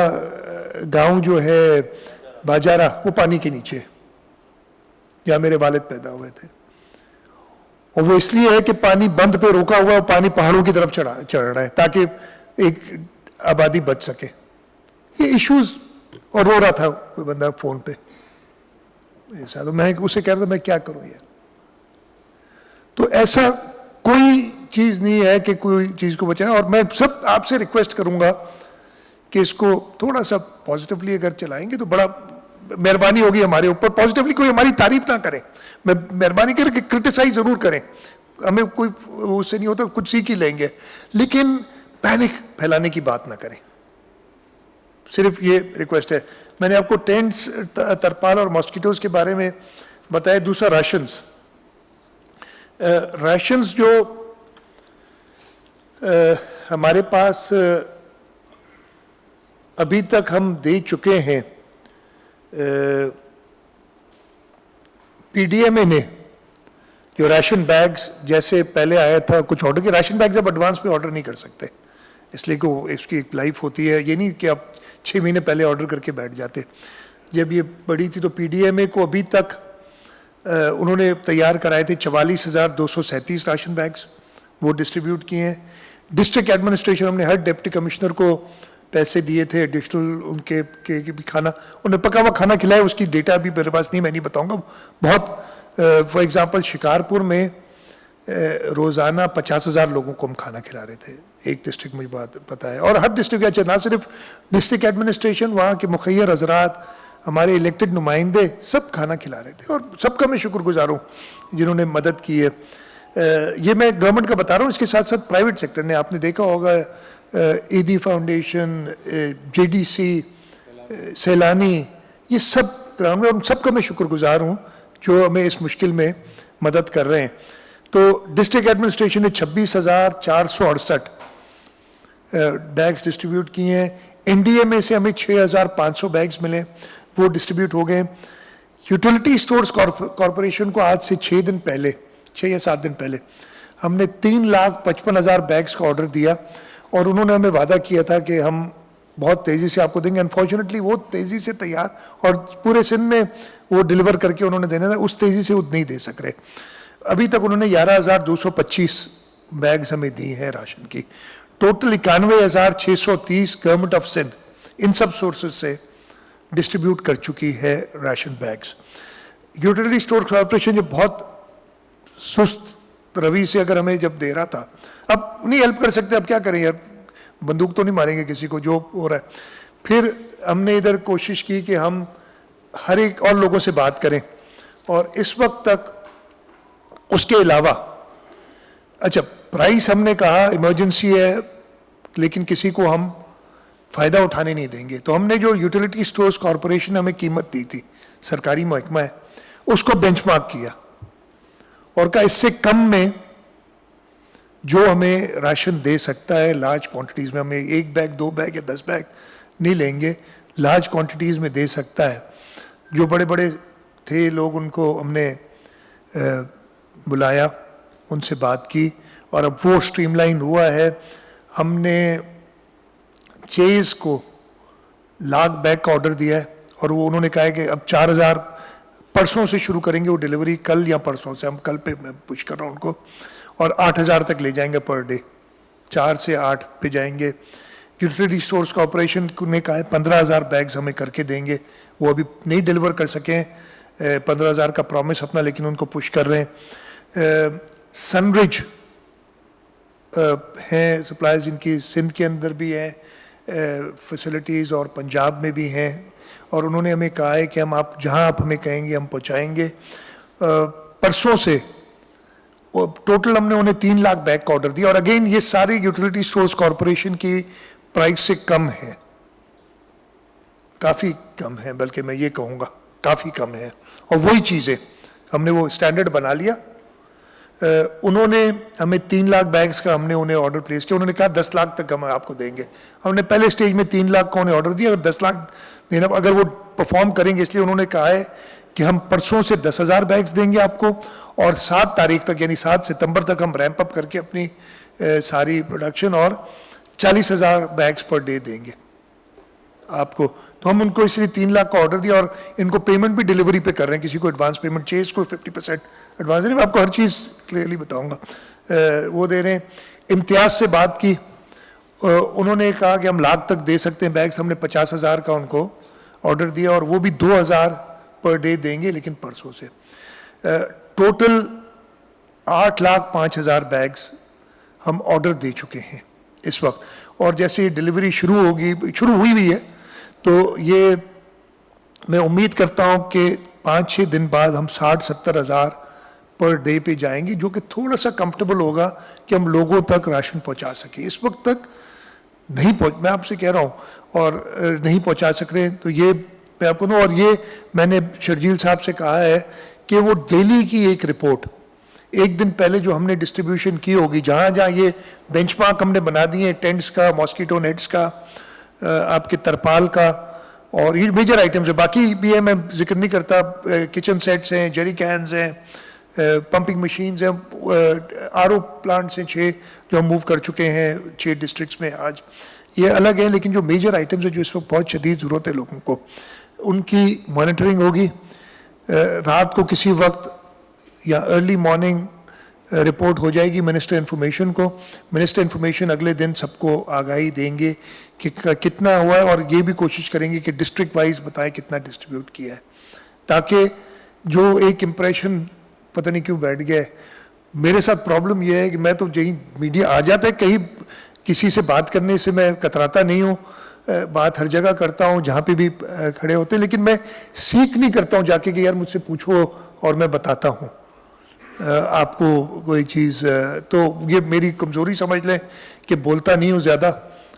گاؤں جو ہے باجارہ وہ پانی کے نیچے، جہاں میرے والد پیدا ہوئے تھے، اور وہ اس لیے ہے کہ پانی بند پہ روکا ہوا ہے، پانی پہاڑوں کی طرف چڑھ رہا ہے تاکہ ایک آبادی بچ سکے، یہ ایشوز، اور رو رہا تھا کوئی بندہ فون پہ ایسا، تو میں اسے کہہ رہا تھا میں کیا کروں یہ، تو ایسا کوئی چیز نہیں ہے کہ کوئی چیز کو بچائیں، اور میں سب آپ سے ریکویسٹ کروں گا کہ اس کو تھوڑا سا پازیٹیولی اگر چلائیں گے تو بڑا مہربانی ہوگی ہمارے اوپر، پازیٹیولی کوئی ہماری تعریف نہ کرے، مہربانی کریں کہ کرٹیسائز ضرور کریں، ہمیں کوئی اس سے نہیں ہوتا، کچھ سیکھ ہی لیں گے، لیکن پینک پھیلانے کی بات نہ کریں، صرف یہ ریکویسٹ ہے۔ میں نے آپ کو ٹینٹس، ترپال اور ماسکیٹوز کے بارے میں بتایا۔ دوسرا ریشنز جو ہمارے پاس ابھی تک ہم دے چکے ہیں، پی ڈی ایم اے نے جو ریشن بیگز جیسے پہلے آیا تھا کچھ آرڈر کے، ریشن بیگز اب ایڈوانس میں آرڈر نہیں کر سکتے، اس لیے کہ اس کی ایک لائف ہوتی ہے، یہ نہیں کہ آپ 6 مہینے پہلے آرڈر کر کے بیٹھ جاتے۔ جب یہ بڑی تھی تو پی ڈی ایم اے کو ابھی تک انہوں نے تیار کرائے تھے 44,237 راشن بیگز، وہ ڈسٹریبیوٹ کیے ہیں۔ ڈسٹرکٹ ایڈمنسٹریشن، ہم نے ہر ڈپٹی کمشنر کو پیسے دیے تھے ایڈیشنل، ان کے بھی کھانا، انہیں پکا ہوا کھانا کھلایا، اس کی ڈیٹا بھی میرے پاس نہیں، میں نہیں بتاؤں گا، بہت، فار ایگزامپل شکارپور میں روزانہ 50,000 لوگوں کو ہم کھانا کھلا رہے تھے، ایک ڈسٹرکٹ مجھے بات پتہ ہے، اور ہر ڈسٹرکٹ، اچھا نہ صرف ڈسٹرکٹ ایڈمنسٹریشن، وہاں کے مخیر حضرات، ہمارے الیکٹڈ نمائندے، سب کھانا کھلا رہے تھے، اور سب کا میں شکر گزار ہوں جنہوں نے مدد کی ہے۔ یہ میں گورنمنٹ کا بتا رہا ہوں، اس کے ساتھ ساتھ پرائیویٹ سیکٹر نے، آپ نے دیکھا ہوگا ایدی foundation, J D C, Saylani, یہ سب گراؤنڈ میں، ان سب کا میں شکر گزار ہوں جو ہمیں اس مشکل میں مدد کر رہے ہیں۔ تو ڈسٹرکٹ ایڈمنسٹریشن نے 26,468 بیگز ڈسٹریبیوٹ کیے ہیں۔ این ڈی ایم اے سے ہمیں 6,500 بیگز ملے، وہ ڈسٹریبیوٹ ہو گئے۔ یوٹیلیٹی سٹورز کارپوریشن کو آج سے 6 دن پہلے، 6 یا 7 دن پہلے، ہم نے 3,55,000 بیگز کا آرڈر دیا، اور انہوں نے ہمیں وعدہ کیا تھا کہ ہم بہت تیزی سے آپ کو دیں گے۔ انفارچونیٹلی وہ تیزی سے تیار، اور پورے سندھ میں وہ ڈیلیور کر کے انہوں نے دینا تھا، اس تیزی سے وہ نہیں دے سک رہے۔ ابھی تک انہوں نے 11,225 بیگز ہمیں دی ہیں راشن کی، ٹوٹل 91,630 گورنمنٹ آف سندھ ان سب سورسز سے ڈسٹریبیوٹ کر چکی ہے ration bags. Utility store corporation جو بہت سست روی سے اگر ہمیں جب دے رہا تھا، اب نہیں ہیلپ کر سکتے، اب کیا کریں یار، بندوق تو نہیں ماریں گے کسی کو جو ہو رہا ہے. پھر ہم نے ادھر کوشش کی کہ ہم ہر ایک اور لوگوں سے بات کریں, اور اس وقت تک اس کے علاوہ اچھا پرائس ہم نے کہا ایمرجنسی ہے لیکن کسی کو ہم فائدہ اٹھانے نہیں دیں گے, تو ہم نے جو یوٹیلیٹی اسٹورز کارپوریشن نے ہمیں قیمت دی تھی, سرکاری محکمہ ہے, اس کو بینچ مارک کیا اور کہا اس سے کم میں جو ہمیں راشن دے سکتا ہے لارج کوانٹٹیز میں, ہمیں 1 بیگ 2 بیگ یا 10 بیگ نہیں لیں گے, لارج کوانٹٹیز میں دے سکتا ہے. جو بڑے بڑے تھے لوگ ان کو ہم نے بلایا, ان سے بات کی, اور اب وہ سٹریم لائن ہوا ہے. ہم نے چیز کو 1,00,000 بیگ کا آرڈر دیا ہے, اور وہ انہوں نے کہا ہے کہ اب 4,000 پرسوں سے شروع کریں گے وہ ڈیلیوری, کل یا پرسوں سے, ہم کل پہ میں پوچھ کر رہا ہوں ان کو, اور 8,000 تک لے جائیں گے پر ڈے, 4 سے 8 پہ جائیں گے. یوٹیلیٹی اسٹورز کارپوریشن نے کہا ہے 15,000 بیگز ہمیں کر کے دیں گے, وہ ابھی نہیں ڈیلیور کر سکیں 15,000 کا پرومس اپنا, لیکن ان کو پش کر رہے ہیں. سن رج ہیں سپلائز جن کی سندھ کے اندر بھی ہیں فیسلٹیز اور پنجاب میں بھی ہیں, اور انہوں نے ہمیں کہا ہے کہ ہم آپ جہاں آپ ہمیں کہیں گے ہم پہنچائیں گے. پرسوں سے ٹوٹل ہم نے انہیں 3,00,000 بیگ کا آرڈر دیا, اور اگین یہ سارے یوٹیلیٹی اسٹورز کارپوریشن کی پرائس سے کم ہے, کافی کم ہے, بلکہ میں یہ کہوں گا کافی کم ہے. اور وہی چیزیں ہم نے وہ اسٹینڈرڈ بنا لیا. انہوں نے ہمیں 3,00,000 بیگز کا ہم نے انہیں آرڈر پلیس کیا, انہوں نے کہا 10,00,000 تک ہم آپ کو دیں گے. ہم نے پہلے سٹیج میں 3,00,000 کا انہیں آرڈر دیا, اور 10,00,000 دینا اگر وہ پرفارم کریں گے, اس لیے انہوں نے کہا ہے کہ ہم پرسوں سے 10,000 بیگز دیں گے آپ کو, اور 7 تاریخ تک یعنی 7 ستمبر تک ہم ریمپ اپ کر کے اپنی ساری پروڈکشن اور 40,000 بیگز پر ڈے دیں گے آپ کو. تو ہم ان کو اس لیے 3,00,000 کا آرڈر دیا, اور ان کو پیمنٹ بھی ڈیلیوری پہ کر رہے ہیں, کسی کو ایڈوانس پیمنٹ چاہیے, اس کو 50% ایڈوانس نہیں, میں آپ کو ہر چیز کلیئرلی بتاؤں گا. وہ دے رہے ہیں. امتیاز سے بات کی, انہوں نے کہا کہ ہم 1,00,000 تک دے سکتے ہیں بیگز, ہم نے 50,000 کا ان کو آرڈر دیا, اور وہ بھی 2,000 پر ڈے دیں گے لیکن پرسوں سے. ٹوٹل 8,05,000 بیگز ہم آرڈر دے چکے ہیں اس وقت, اور جیسے ڈیلیوری شروع ہوئی بھی ہے, تو یہ میں امید کرتا ہوں کہ 5-6 دن بعد ہم 60,000-70,000 پر ڈے پہ جائیں گے, جو کہ تھوڑا سا کمفرٹیبل ہوگا کہ ہم لوگوں تک راشن پہنچا سکیں. اس وقت تک نہیں میں آپ سے کہہ رہا ہوں, اور نہیں پہنچا سک رہے, تو یہ میں آپ کو اور یہ میں نے شرجیل صاحب سے کہا ہے کہ وہ ڈیلی کی ایک رپورٹ 1 دن پہلے جو ہم نے ڈسٹریبیوشن کی ہوگی, جہاں جہاں یہ بینچ مارک ہم نے بنا دیے ہیں, ٹینٹس کا, ماسکیٹو نیٹس کا, آپ کے ترپال کا, اور یہ میجر آئٹمز ہیں, باقی بھی ہے میں ذکر نہیں کرتا, کچن سیٹس ہیں, جیری کینز ہیں, پمپنگ مشینز ہیں, RO پلانٹس ہیں 6 جو ہم موو کر چکے ہیں 6 ڈسٹرکٹس میں آج, یہ الگ ہیں. لیکن جو میجر آئٹمز ہیں جو اس وقت بہت شدید ضرورت ہے لوگوں کو, ان کی مانیٹرنگ ہوگی. رات کو کسی وقت یا ارلی مارننگ رپورٹ ہو جائے گی منسٹر انفارمیشن کو. منسٹر انفارمیشن اگلے دن سب کو آگاہی دیں گے کہ کتنا ہوا ہے, اور یہ بھی کوشش کریں گے کہ ڈسٹرکٹ وائز بتائیں کتنا ڈسٹریبیوٹ کیا ہے, تاکہ جو ایک امپریشن پتہ نہیں کیوں بیٹھ گیا ہے. میرے ساتھ پرابلم یہ ہے کہ میں تو جہیں میڈیا آ جاتا ہے کہیں کسی سے بات کرنے سے میں کتراتا نہیں ہوں, بات ہر جگہ کرتا ہوں جہاں پہ بھی کھڑے ہوتے ہیں, لیکن میں سیکھ نہیں کرتا ہوں جا کے کہ یار مجھ سے پوچھو اور میں بتاتا ہوں آپ کو کوئی چیز. تو یہ میری کمزوری سمجھ لیں کہ بولتا نہیں ہوں زیادہ,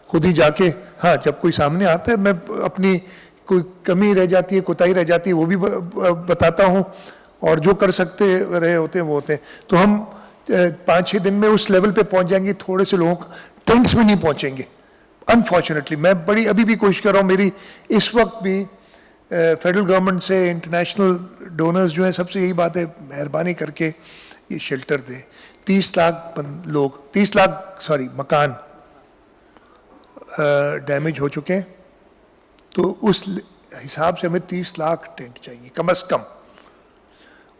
خود ہی جا کے, ہاں جب کوئی سامنے آتا ہے میں اپنی کوئی کمی رہ جاتی ہے, کوتاہی رہ جاتی ہے, وہ بھی بتاتا ہوں, اور جو کر سکتے رہے ہوتے ہیں وہ ہوتے ہیں. تو ہم 5-6 دن میں اس لیول پہ پہنچ جائیں گے. تھوڑے سے لوگ ٹینٹس میں نہیں پہنچیں گے انفارچونیٹلی. میں ابھی بھی کوشش کر رہا ہوں, میری اس وقت بھی فیڈرل گورنمنٹ سے, انٹرنیشنل ڈونرز جو ہیں, سب سے یہی بات ہے مہربانی کر کے یہ شیلٹر دیں. 30 لاکھ لوگ 30 لاکھ مکان ڈیمیج ہو چکے ہیں, تو اس حساب سے ہمیں 30 لاکھ ٹینٹ چاہیے کم از کم.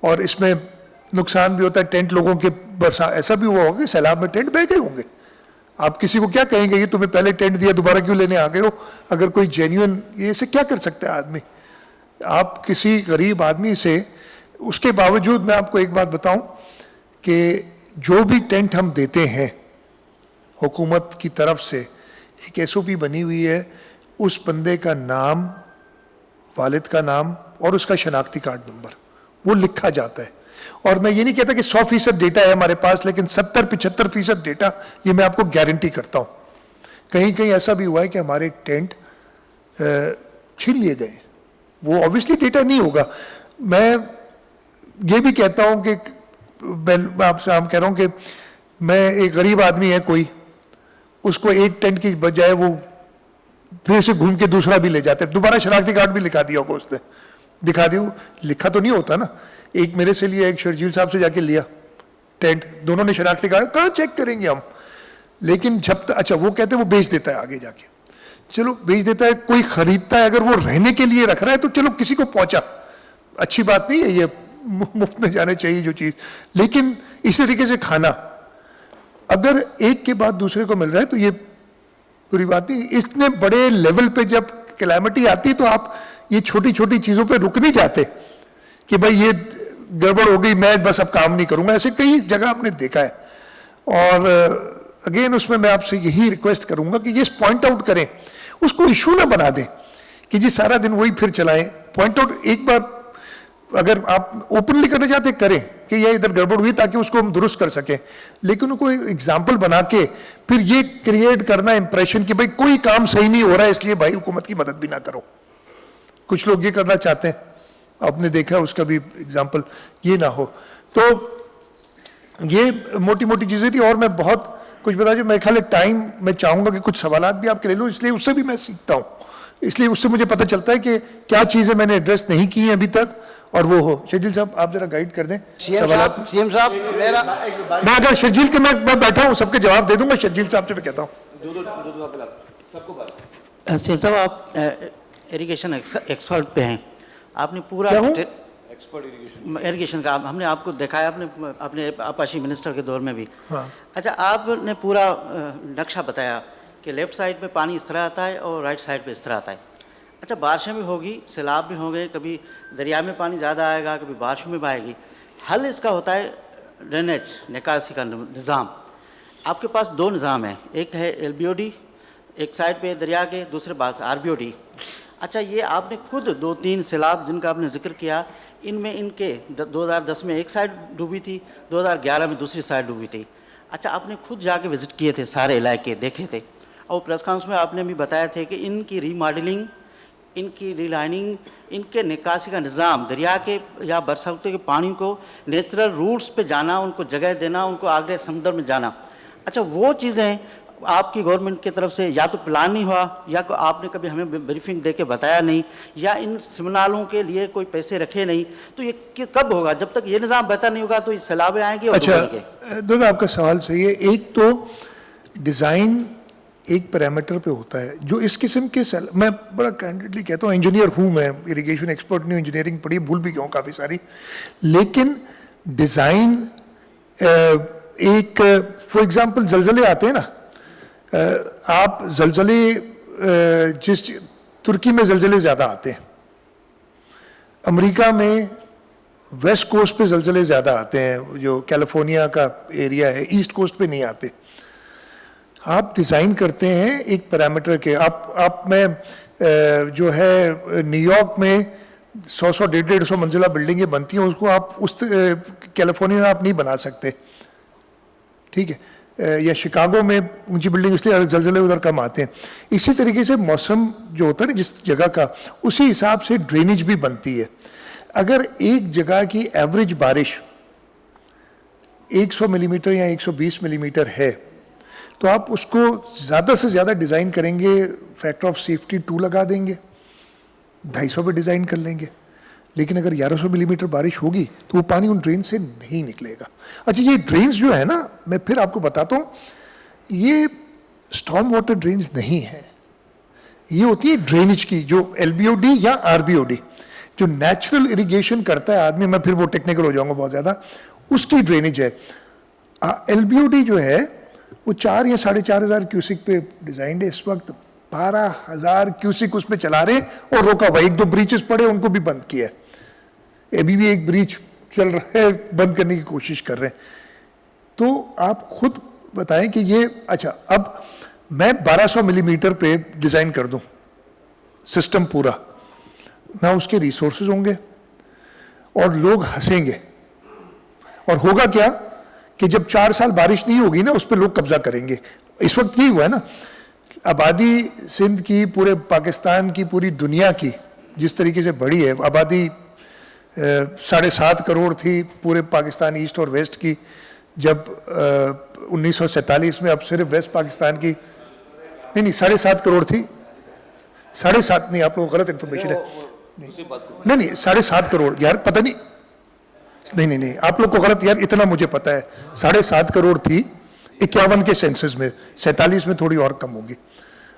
اور اس میں نقصان بھی ہوتا ہے ٹینٹ لوگوں کے, ایسا بھی ہوا ہوگا کہ سیلاب میں ٹینٹ بہ گئے ہوں گے. آپ کسی کو کیا کہیں گے یہ تمہیں پہلے ٹینٹ دیا دوبارہ کیوں لینے آ گئے ہو؟ اگر کوئی جینیون یہ اسے کیا کر سکتا ہے آدمی؟ آپ کسی غریب آدمی سے, اس کے باوجود میں آپ کو ایک بات بتاؤں کہ جو بھی ٹینٹ ہم دیتے ہیں حکومت کی طرف سے, ایک SOP بنی ہوئی ہے, اس بندے کا نام, والد کا نام اور اس کا شناختی کارڈ نمبر وہ لکھا جاتا ہے. اور میں یہ نہیں کہتا کہ 100% ڈیٹا ہے ہمارے پاس, لیکن 70-75% ڈیٹا یہ میں آپ کو گارنٹی کرتا ہوں. کہیں کہیں ایسا بھی ہوا ہے کہ ہمارے ٹینٹ چھین لیے گئے, وہ obviously ڈیٹا نہیں ہوگا. میں یہ بھی کہتا ہوں کہ میں آپ سے کہہ رہا ہوں کہ میں ایک غریب آدمی ہے کوئی, اس کو ایک ٹینٹ کی بجائے وہ پھر سے گھوم کے دوسرا بھی لے جاتے, دوبارہ شناختی کارڈ بھی لکھا دیا ہوگا اس نے, دکھا دیا, لکھا تو نہیں ہوتا نا. ایک میرے سے لیا, ایک شرجیل صاحب سے جا کے لیا ٹینٹ, دونوں نے شناختی کارڈ, کہاں چیک کریں گے ہم. لیکن جب تک اچھا وہ کہتے ہیں وہ بیچ دیتا ہے آگے جا کے, چلو بیچ دیتا ہے, کوئی خریدتا ہے, اگر وہ رہنے کے لیے رکھ رہا ہے تو چلو کسی کو پہنچا, اچھی بات نہیں ہے, یہ مفت میں جانے چاہیے جو چیز. لیکن اسی طریقے سے کھانا اگر ایک کے بعد دوسرے کو مل رہا ہے تو یہ پوری بات نہیں. اتنے بڑے لیول پہ جب کلیمٹی آتی تو آپ یہ چھوٹی چھوٹی چیزوں پہ رک نہیں جاتے کہ بھائی یہ گڑبڑ ہو گئی میں بس اب کام نہیں کروں گا. ایسے کئی جگہ آپ نے دیکھا ہے. اور اگین اس میں آپ سے یہی ریکویسٹ کروں گا کہ یہ پوائنٹ آؤٹ کریں, اس کو ایشو نہ بنا دیں کہ جی سارا دن وہی پھر چلائیں. پوائنٹ آؤٹ ایک بار اگر آپ اوپنلی کرنا چاہتے کریں کہ یہ ادھر گڑبڑ ہوئی تاکہ اس کو ہم درست کر سکیں, لیکن کوئی ایگزامپل بنا کے پھر یہ کریٹ کرنا امپریشن کہ بھائی کوئی کام صحیح نہیں ہو رہا ہے اس لیے بھائی حکومت کی مدد بھی نہ کرو. کچھ لوگ یہ کرنا چاہتے ہیں, آپ نے دیکھا اس کا بھی ایگزامپل, یہ نہ ہو. تو یہ موٹی موٹی چیزیں تھی, اور میں بہت کچھ بتا جو میرے خیال ہے ٹائم میں چاہوں گا کہ کچھ سوالات بھی آپ کے لے لوں, اس لیے اس سے بھی میں سیکھتا ہوں, اس لیے اس سے مجھے پتہ چلتا ہے کہ کیا چیزیں میں نے ایڈریس نہیں کی ہیں ابھی تک اور وہ ہو. شرجیل صاحب آپ ذرا گائیڈ کر دیں سوالات. سیم صاحب میرا میں اگر شرجیل کے میں بیٹھا ہوں سب کے جواب دے دوں گا, شرجیل صاحب سے میں کہتا ہوں. سیم صاحب آپ ایریگیشن ایکسپرٹ پہ ہیں, آپ نے پورا ایریگیشن کا ہم نے آپ کو دیکھا ہے اپنے آپاشی منسٹر کے دور میں بھی. اچھا آپ نے پورا نقشہ بتایا کہ لیفٹ سائڈ پہ پانی اس طرح آتا ہے اور رائٹ سائڈ پہ اس طرح آتا ہے. اچھا بارشیں بھی ہوگی, سیلاب بھی ہوں گے, کبھی دریا میں پانی زیادہ آئے گا, کبھی بارشوں میں بھی آئے گی. حل اس کا ہوتا ہے ڈرینیج نکاسی کا نظام. آپ کے پاس دو نظام ہیں, ایک ہے LBOD ایک سائڈ پہ دریا کے, دوسرے پاس RBOD. اچھا یہ آپ نے خود 2-3 سیلاب جن کا آپ نے ذکر کیا, ان میں ان کے 2010 میں ایک سائڈ ڈوبی تھی, 2011 میں دوسری سائڈ ڈوبی تھی. اچھا آپ نے خود جا کے وزٹ کیے تھے, سارے علاقے دیکھے تھے, اور پریس کانفرنس میں آپ نے بھی بتایا تھے کہ ان کی ری ماڈلنگ, ان کی ری لائننگ, ان کے نکاسی کا نظام, دریا کے یا برساتوں کے پانی کو نیچرل روٹس پہ جانا, ان کو جگہ دینا, ان کو آگے سمندر میں جانا. اچھا وہ چیزیں آپ کی گورنمنٹ کی طرف سے یا تو پلان نہیں ہوا, یا آپ نے کبھی ہمیں بریفنگ دے کے بتایا نہیں, یا ان سیمیناروں کے لیے کوئی پیسے رکھے نہیں, تو یہ کب ہوگا؟ جب تک یہ نظام بہتر نہیں ہوگا تو یہ سیلابیں آئیں گے. اچھا دادا آپ کا سوال صحیح ہے. ایک تو ڈیزائن ایک پیرامیٹر پہ ہوتا ہے جو اس قسم کے میں بڑا کینڈیڈلی کہتا ہوں, انجینئر ہوں میں, اریگیشن ایکسپرٹ نہیں ہوں, انجینئرنگ پڑھی, بھول بھی گیا ہوں کافی ساری. لیکن ڈیزائن ایک فار ایگزامپل زلزلے آتے ہیں نا, آپ زلزلے جس ترکی میں زلزلے زیادہ آتے ہیں, امریکہ میں ویسٹ کوسٹ پہ زلزلے زیادہ آتے ہیں, جو کیلیفورنیا کا ایریا ہے ایسٹ کوسٹ پہ نہیں آتے. آپ ڈیزائن کرتے ہیں ایک پیرامیٹر کے, آپ میں جو ہے نیو یارک میں 100-150 منزلہ بلڈنگیں بنتی ہیں, اس کو آپ اس کیلیفورنیا میں آپ نہیں بنا سکتے, ٹھیک ہے, یا شکاگو میں اونچی بلڈنگ, اس لیے زلزلے ادھر کم آتے ہیں. اسی طریقے سے موسم جو ہوتا ہے نا جس جگہ کا, اسی حساب سے ڈرینیج بھی بنتی ہے. اگر ایک جگہ کی ایوریج بارش 100 ملی میٹر یا 120 ملی میٹر ہے تو آپ اس کو زیادہ سے زیادہ ڈیزائن کریں گے, فیکٹر آف سیفٹی 2 لگا دیں گے, 250 پہ ڈیزائن کر لیں گے. لیکن اگر 1100 ملی میٹر بارش ہوگی تو وہ پانی ان ڈرین سے نہیں نکلے گا. اچھا یہ ڈرینز جو ہے نا, میں پھر آپ کو بتاتا ہوں, یہ اسٹارم واٹر ڈرینز نہیں ہیں, یہ ہوتی ہے ڈرینیج کی, جو LBOD یا RBOD, جو نیچرل اریگیشن کرتا ہے آدمی, میں پھر وہ ٹیکنیکل ہو جاؤں گا بہت زیادہ, اس کی ڈرینیج ہے. LBOD جو ہے وہ 4 یا 4,500 کیوسک پہ ڈیزائنڈ ہے. اس وقت 12,000 کیوسک اس پہ چلا رہے ہیں اور روکا ہوا, 1-2 بریچز پڑے ان کو بھی بند کیا ہے, ابھی بھی ایک بریچ چل رہا ہے, بند کرنے کی کوشش کر رہے ہیں. تو آپ خود بتائیں کہ یہ, اچھا اب میں 1200 ملی میٹر پہ ڈیزائن کر دوں سسٹم پورا, نہ اس کے ریسورسز ہوں گے اور لوگ ہنسیں گے, اور ہوگا کیا کہ جب 4 سال بارش نہیں ہوگی نا اس پہ لوگ قبضہ کریں گے. اس وقت یہ ہوا ہے نا, آبادی سندھ کی, پورے پاکستان کی, پوری دنیا کی جس طریقے سے بڑھی ہے, آبادی 7.5 کروڑ تھی پورے پاکستان ایسٹ اور ویسٹ کی جب 1947 میں, اب صرف ویسٹ پاکستان کی نہیں 7.5 کروڑ تھی, 7.5 نہیں, آپ لوگوں کو غلط انفارمیشن ہے, نہیں 7.5 کروڑ یار, پتہ نہیں, آپ لوگ کو غلط, یار اتنا مجھے پتا ہے 7.5 کروڑ تھی 51 کے سینسس میں, 47 میں تھوڑی اور کم ہوگی,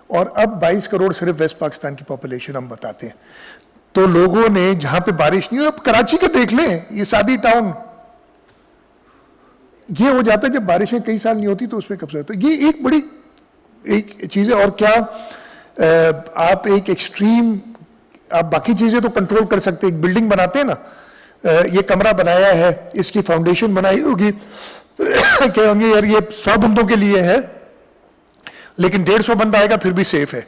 اور اب 22 کروڑ صرف ویسٹ پاکستان کی پاپولیشن ہم بتاتے ہیں. تو لوگوں نے جہاں پہ بارش نہیں ہوئی, اب کراچی کا دیکھ لیں, یہ سادی ٹاؤن, یہ ہو جاتا ہے جب بارشیں کئی سال نہیں ہوتی تو اس پہ قبضہ ہوتا ہے. یہ ایک بڑی ایک چیز ہے. اور کیا آپ ایک ایکسٹریم, آپ باقی چیزیں تو کنٹرول کر سکتے, ایک بلڈنگ بناتے ہیں نا, یہ کمرہ بنایا ہے, اس کی فاؤنڈیشن بنائی ہوگی کہ ہوں گے یار یہ 100 بندوں کے لیے ہے لیکن 150 بندہ آئے گا پھر بھی سیف ہے,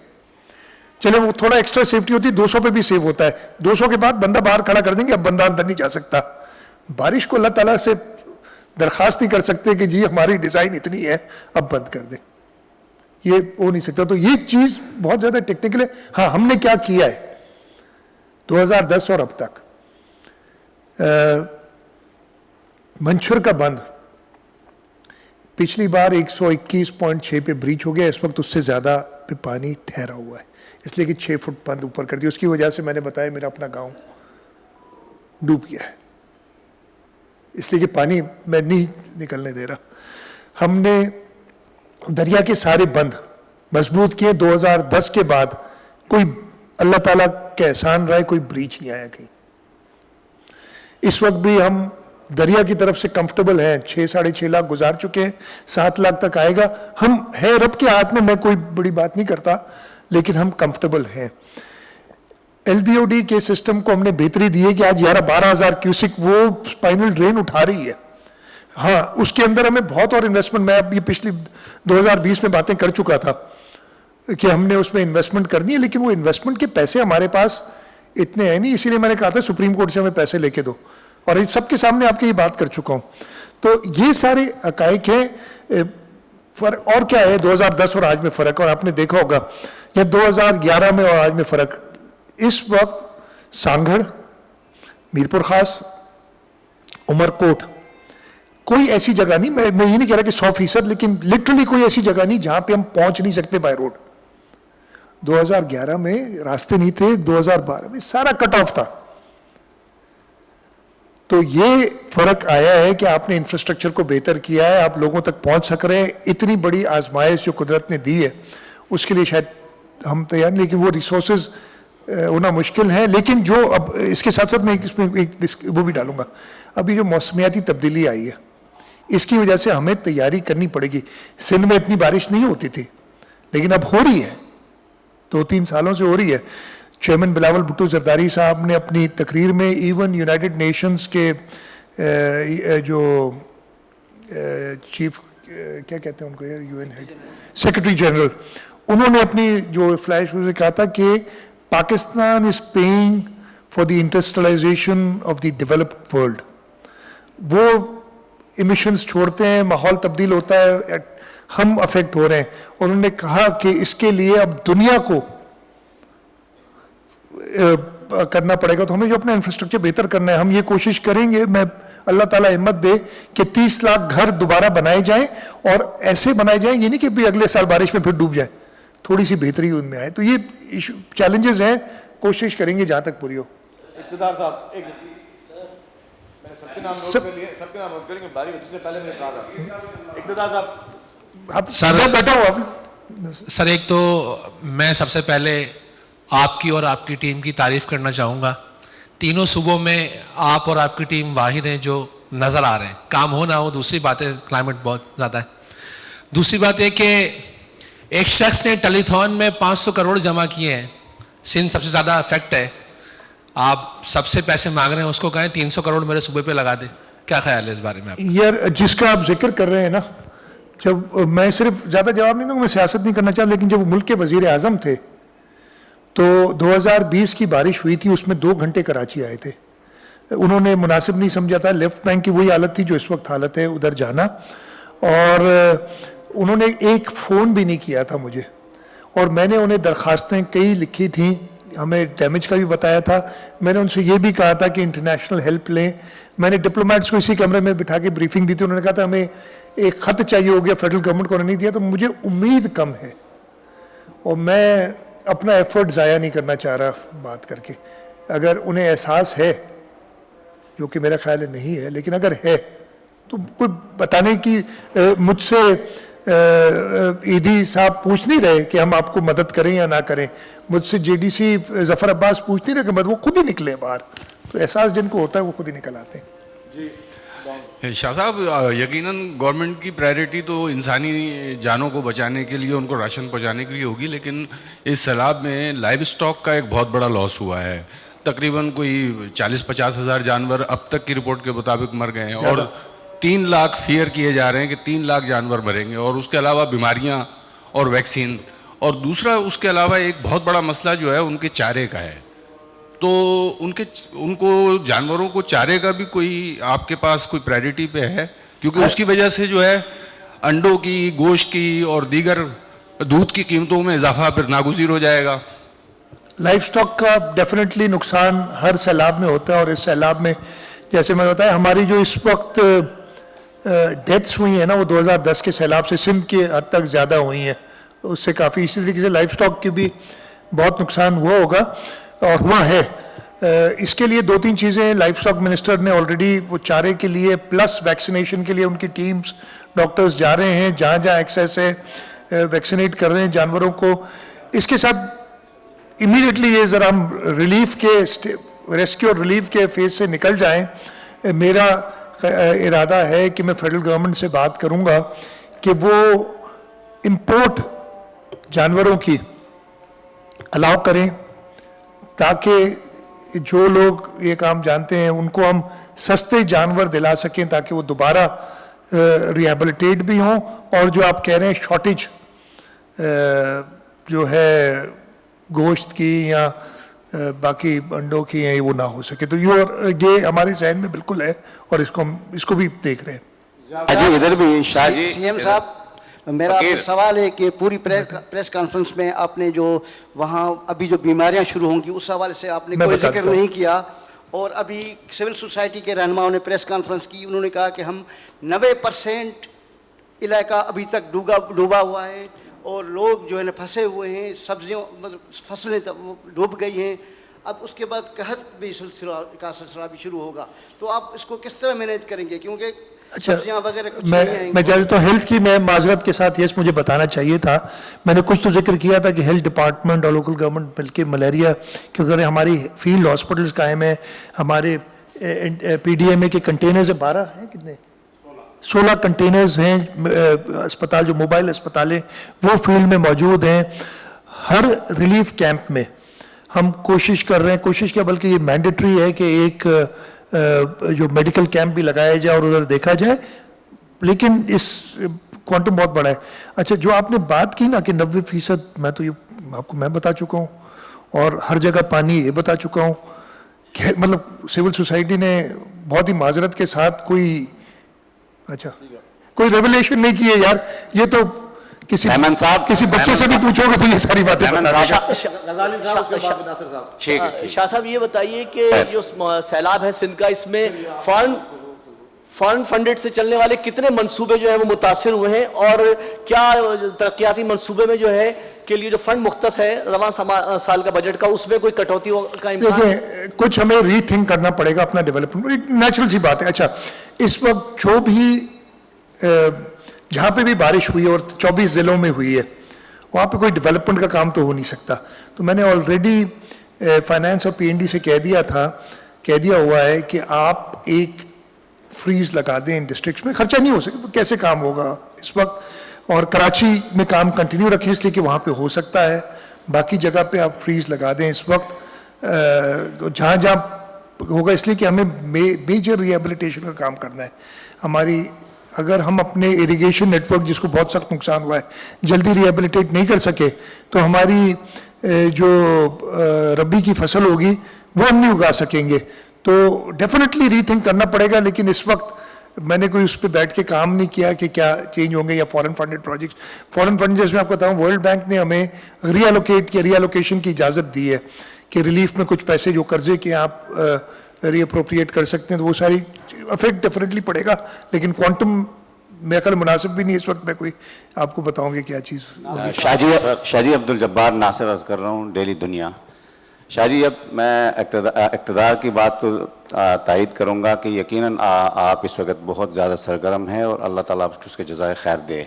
چلے وہ تھوڑا ایکسٹرا سیفٹی ہوتی ہے, 200 پہ بھی سیف ہوتا ہے, 200 کے بعد بندہ باہر کھڑا کر دیں گے, اب بندہ اندر نہیں جا سکتا. بارش کو اللہ تعالیٰ سے درخواست نہیں کر سکتے کہ جی ہماری ڈیزائن اتنی ہے اب بند کر دیں, یہ ہو نہیں سکتا. تو یہ چیز بہت زیادہ ٹیکنیکل ہے. ہاں ہم نے کیا کیا ہے 2010 اور اب تک, منچھر کا بند پچھلی بار 121.6 پہ بریچ ہو گیا, اس وقت اس سے زیادہ پہ پانی ٹھہرا ہوا ہے, اس لیے کہ 6 فٹ بند اوپر کر دیا. اس کی وجہ سے میں نے بتایا میرا اپنا گاؤں ڈوب گیا ہے, اس لیے کہ پانی میں نہیں نکلنے دے رہا. ہم نے دریا کے سارے بند مضبوط کیے 2010 کے بعد, کوئی اللہ تعالیٰ کا احسان رہا ہے کوئی بریچ نہیں آیا کہیں. اس وقت بھی ہم دریا کی طرف سے کمفرٹیبل ہیں, 6-6.5 لاکھ گزار چکے ہیں, 7 لاکھ تک آئے گا. ہم ہے رب کے ہاتھ میں کوئی بڑی بات نہیں کرتا, لیکن ہم کمفرٹیبل ہیں. ایل بی او ڈی کے سسٹم کو ہم نے بہتری دی ہے کہ آج 12,000 کیوسک وہ اسپائنل ڈرین اٹھا رہی ہے. ہاں اس کے اندر ہمیں بہت اور انویسٹمنٹ, میں اب یہ پچھلی 2020 میں باتیں کر چکا تھا کہ ہم نے اس میں انویسٹمنٹ کرنی ہے, لیکن وہ انویسٹمنٹ کے پیسے ہمارے پاس اتنے ہیں نہیں, اسی لیے میں نے کہا تھا سپریم کورٹ سے ہمیں پیسے لے کے دو, اور ان سب کے سامنے آپ کی یہ بات کر چکا ہوں. تو یہ سارے حقائق ہیں. اور کیا ہے 2010 اور آج میں فرق, اور آپ نے دیکھا ہوگا یا 2011 میں اور آج میں فرق. اس وقت سانگھڑ, میرپور خاص, عمر کوٹ, کوئی ایسی جگہ نہیں, میں یہ نہیں کہہ رہا کہ 100%, لیکن لٹرلی کوئی ایسی جگہ نہیں جہاں پہ ہم پہنچ نہیں سکتے بائی روڈ. 2011 میں راستے نہیں تھے, 2012 میں سارا کٹ آف تھا. تو یہ فرق آیا ہے کہ آپ نے انفراسٹرکچر کو بہتر کیا ہے, آپ لوگوں تک پہنچ سک رہے ہیں. اتنی بڑی آزمائش جو قدرت نے دی ہے اس کے لیے شاید ہم تیار نہیں, لیکن وہ ریسورسز ہونا مشکل ہے. لیکن جو اب اس کے ساتھ ساتھ میں اس میں ایک وہ بھی ڈالوں گا, ابھی جو موسمیاتی تبدیلی آئی ہے اس کی وجہ سے ہمیں تیاری کرنی پڑے گی. سندھ میں اتنی بارش نہیں ہوتی تھی لیکن اب ہو رہی ہے, 2-3 سالوں سے ہو رہی ہے. چیئرمین بلاول بھٹو زرداری صاحب نے اپنی تقریر میں ایون یونائٹڈ نیشنز کے جو چیف کیا کہتے ہیں ان کو, U N head, secretary general, انہوں نے اپنی جو فلیش میں کہا تھا کہ Pakistan is paying for the industrialization of the developed world. وہ ایمیشنز چھوڑتے ہیں, ماحول تبدیل ہوتا ہے, ہم افیکٹ ہو رہے ہیں. انہوں نے کہا کہ اس کے لیے اب دنیا کو کرنا پڑے گا, تو ہمیں جو اپنا انفراسٹرکچر بہتر کرنا ہے ہم یہ کوشش کریں گے. میں اللہ تعالیٰ ہمت دے کہ 30 لاکھ گھر دوبارہ بنائے جائیں, اور ایسے بنائے جائیں, یہ نہیں کہ بھی اگلے سال بارش میں پھر ڈوب جائیں, تھوڑی سی بہتری ان میں آئے. تو یہ چیلنجز ہیں, کوشش کریں گے جہاں تک پوری ہو. اقتدار صاحب ایک سب کے نام نوٹ کریں گے, باری سے پہلے میں نے کہا تھا اقتدار صاحب. سر بیٹھا ہوں آفس. سر ایک تو میں سب سے پہلے آپ کی اور آپ کی ٹیم کی تعریف کرنا چاہوں گا. تینوں صوبوں میں آپ اور آپ کی ٹیم واحد ہیں جو نظر آ رہے ہیں. کام ہو نہ ہو دوسری بات ہے, کلائمیٹ بہت زیادہ ہے. دوسری بات یہ کہ ایک شخص نے ٹیلی تھون میں 500 کروڑ جمع کیے ہیں. سندھ سب سے زیادہ افیکٹ ہے, آپ سب سے پیسے مانگ رہے ہیں, اس کو کہیں 300 کروڑ میرے صوبے پہ لگا دیں. کیا خیال ہے اس بارے میں آپ؟ یار جس کا آپ ذکر کر رہے ہیں نا, جب میں صرف زیادہ جواب نہیں دوں گا، میں سیاست نہیں کرنا چاہتا، لیکن جب وہ ملک کے وزیر اعظم تھے تو 2020 کی بارش ہوئی تھی، اس میں 2 گھنٹے کراچی آئے تھے. انہوں نے مناسب نہیں سمجھا تھا، لیفٹ بینک کی وہی حالت تھی جو اس وقت حالت ہے ادھر جانا، اور انہوں نے ایک فون بھی نہیں کیا تھا مجھے، اور میں نے انہیں درخواستیں کئی لکھی تھیں، ہمیں ڈیمیج کا بھی بتایا تھا. میں نے ان سے یہ بھی کہا تھا کہ انٹرنیشنل ہیلپ لیں. میں نے ڈپلومیٹس کو اسی کمرے میں بٹھا کے بریفنگ دی تھی، انہوں نے کہا تھا ہمیں ایک خط چاہیے ہو گیا فیڈرل گورنمنٹ کو، انہوں نے نہیں دیا. تو مجھے امید کم ہے اور میں اپنا ایفرٹ ضائع نہیں کرنا چاہ رہا بات کر کے. اگر انہیں احساس ہے، جو کہ میرا خیال ہے نہیں ہے، لیکن اگر ہے تو کوئی بتانے کی مجھ سے ایدھی صاحب پوچھ نہیں رہے کہ ہم آپ کو مدد کریں یا نہ کریں. مجھ سے جے ڈی سی ظفر عباس پوچھ نہیں رہے کہ وہ خود ہی نکلے باہر. تو احساس جن کو ہوتا ہے وہ خود ہی نکل آتے ہیں. شاہ صاحب، یقیناً گورنمنٹ کی پرائرٹی تو انسانی جانوں کو بچانے کے لیے، ان کو راشن پہنچانے کے لیے ہوگی، لیکن اس سیلاب میں لائیو اسٹاک کا ایک بہت بڑا لاس ہوا ہے. تقریباً کوئی 40-50 ہزار جانور اب تک کی رپورٹ کے مطابق مر گئے ہیں، اور 3 لاکھ فیئر کیے جا رہے ہیں کہ 3 لاکھ جانور مریں گے، اور اس کے علاوہ بیماریاں اور ویکسین. اور دوسرا اس کے علاوہ ایک بہت بڑا مسئلہ جو ہے ان کے چارے کا ہے. تو ان کو جانوروں کو چارے کا بھی کوئی آپ کے پاس کوئی پرائرٹی پہ ہے؟ کیونکہ اس کی وجہ سے جو ہے انڈوں کی، گوشت کی اور دیگر دودھ کی قیمتوں میں اضافہ پھر ناگزیر ہو جائے گا. لائف سٹاک کا ڈیفینیٹلی نقصان ہر سیلاب میں ہوتا ہے، اور اس سیلاب میں جیسے میں نے بتایا ہماری جو اس وقت ڈیتھس ہوئی ہیں نا، وہ 2010 کے سیلاب سے سندھ کے حد تک زیادہ ہوئی ہیں، اس سے کافی اسی طریقے سے لائف سٹاک کی بھی بہت نقصان ہوا ہوگا اور ہوا ہے. اس کے لیے 2-3 چیزیں لائف سٹاک منسٹر نے آلریڈی وہ چارے کے لیے پلس ویکسینیشن کے لیے ان کی ٹیمز ڈاکٹرز جا رہے ہیں، جہاں جہاں ایکسیس ہے ویکسینیٹ کر رہے ہیں جانوروں کو. اس کے ساتھ امیڈیٹلی یہ ذرا ہم ریلیف کے ریسکیو اور ریلیف کے فیز سے نکل جائیں. میرا ارادہ ہے کہ میں فیڈرل گورنمنٹ سے بات کروں گا کہ وہ امپورٹ جانوروں کی الاؤ کریں، تاکہ جو لوگ یہ کام جانتے ہیں ان کو ہم سستے جانور دلا سکیں، تاکہ وہ دوبارہ ریہیبلیٹیٹ بھی ہوں، اور جو آپ کہہ رہے ہیں شارٹیج جو ہے گوشت کی یا باقی انڈوں کی ہیں وہ نہ ہو سکے. تو یہ ہمارے ذہن میں بالکل ہے، اور اس کو بھی دیکھ رہے ہیں. جی ادھر بھی شاہ جی. سی ایم صاحب، میرا سوال ہے کہ پوری پریس کانفرنس میں آپ نے جو وہاں ابھی جو بیماریاں شروع ہوں گی اس حوالے سے آپ نے کوئی ذکر نہیں کیا. اور ابھی سول سوسائٹی کے رہنماؤں نے پریس کانفرنس کی، انہوں نے کہا کہ ہم 90% علاقہ ابھی تک ڈوبا ہوا ہے، اور لوگ جو ہے نا پھنسے ہوئے ہیں، سبزیوں فصلیں ڈوب گئی ہیں. اب اس کے بعد قحط بھی سلسلہ بھی شروع ہوگا. تو آپ اس کو کس طرح مینیج کریں گے؟ کیونکہ اچھا، سبزیاں وغیرہ کچھ نہیں آئیں گی. میں چاہتا ہوں ہیلتھ کی، میں معذرت کے ساتھ یس مجھے بتانا چاہیے تھا. میں نے کچھ تو ذکر کیا تھا کہ ہیلتھ ڈپارٹمنٹ اور لوکل گورنمنٹ مل کے ملیریا، کیونکہ ہماری فیلڈ ہاسپٹلس قائم ہیں، ہمارے پی ڈی ایم اے کے کنٹینرز 12 ہیں، کتنے 16 کنٹینرز ہیں اسپتال، جو موبائل اسپتال ہیں وہ فیلڈ میں موجود ہیں. ہر ریلیف کیمپ میں ہم کوشش کر رہے ہیں، کوشش کیا بلکہ یہ مینڈیٹری ہے کہ ایک جو میڈیکل کیمپ بھی لگایا جائے اور ادھر دیکھا جائے. لیکن اس کوانٹم بہت بڑا ہے. اچھا، جو آپ نے بات کی نا کہ 90%، میں تو یہ آپ کو میں بتا چکا ہوں، اور ہر جگہ پانی یہ بتا چکا ہوں کہ مطلب سول سوسائٹی نے بہت ہی معذرت کے ساتھ کوئی ریولیشن نہیں کی ہے یار. یہ تو کسی بچے سے بھی پوچھو گے تو یہ ساری باتیں بتا دے گا. غزالی صاحب، اس کے بعد ناصر صاحب. ٹھیک ہے. شاہ صاحب یہ بتائیے کہ جو سیلاب ہے سندھ کا، اس میں فارن فنڈڈ سے چلنے والے کتنے منصوبے جو ہیں وہ متاثر ہوئے ہیں، اور کیا ترقیاتی منصوبے میں جو ہے کے لیے جو فنڈ مختص ہے رواں سال کا بجٹ کا، اس میں کوئی کٹوتی کا امکان؟ دیکھیں، کچھ ہمیں ری تھنک کرنا پڑے گا اپنا ڈیولپمنٹ، ایک نیچرل سی بات ہے. اچھا، اس وقت جو بھی جہاں پہ بھی بارش ہوئی ہے اور 24 ضلعوں میں ہوئی ہے، وہاں پہ کوئی ڈیولپمنٹ کا کام تو ہو نہیں سکتا. تو میں نے آلریڈی فائنانس اور پی این ڈی سے کہہ دیا ہوا ہے کہ آپ ایک فریز لگا دیں ان ڈسٹرکٹس میں. خرچہ نہیں ہو سکتا، کیسے کام ہوگا اس وقت، اور کراچی میں کام کنٹینیو رکھیں اس لیے کہ وہاں پہ ہو سکتا ہے. باقی جگہ پہ آپ فریز لگا دیں اس وقت جہاں جہاں ہوگا، اس لیے کہ ہمیں میجر ریہیبلیٹیشن کا کام کرنا ہے. ہماری اگر ہم اپنے اریگیشن نیٹ ورک جس کو بہت سخت نقصان ہوا ہے جلدی ریہیبلیٹیٹ نہیں کر سکے تو ہماری جو ربی کی فصل ہوگی وہ ہم نہیں اگا سکیں گے. تو ڈیفینیٹلی ری تھنک کرنا پڑے گا, لیکن اس وقت میں نے کوئی اس پہ بیٹھ کے کام نہیں کیا کہ کیا چینج ہوں گے یا فورن فنڈڈ پروجیکٹس. فورن فنڈ جیسے میں آپ کو بتاؤں ورلڈ بینک نے ہمیں ری ایلوکیشن کی اجازت دی ہے کہ ریلیف میں کچھ پیسے جو قرضے کے آپ ری اپروپریٹ کر سکتے ہیں, تو وہ ساری افیکٹ ڈیفینیٹلی پڑے گا, لیکن کوانٹم میرے خیال مناسب بھی نہیں اس وقت میں کوئی آپ کو بتاؤں گی کیا چیز. شاہ جی عبد الجبار ناصر عرض کر رہا ہوں, ڈیلی دنیا. شاہ جی اب میں اقتدار کی بات کو تائید کروں گا کہ یقیناً آپ اس وقت بہت زیادہ سرگرم ہیں اور اللہ تعالیٰ آپ کو اس کے جزائے خیر دے.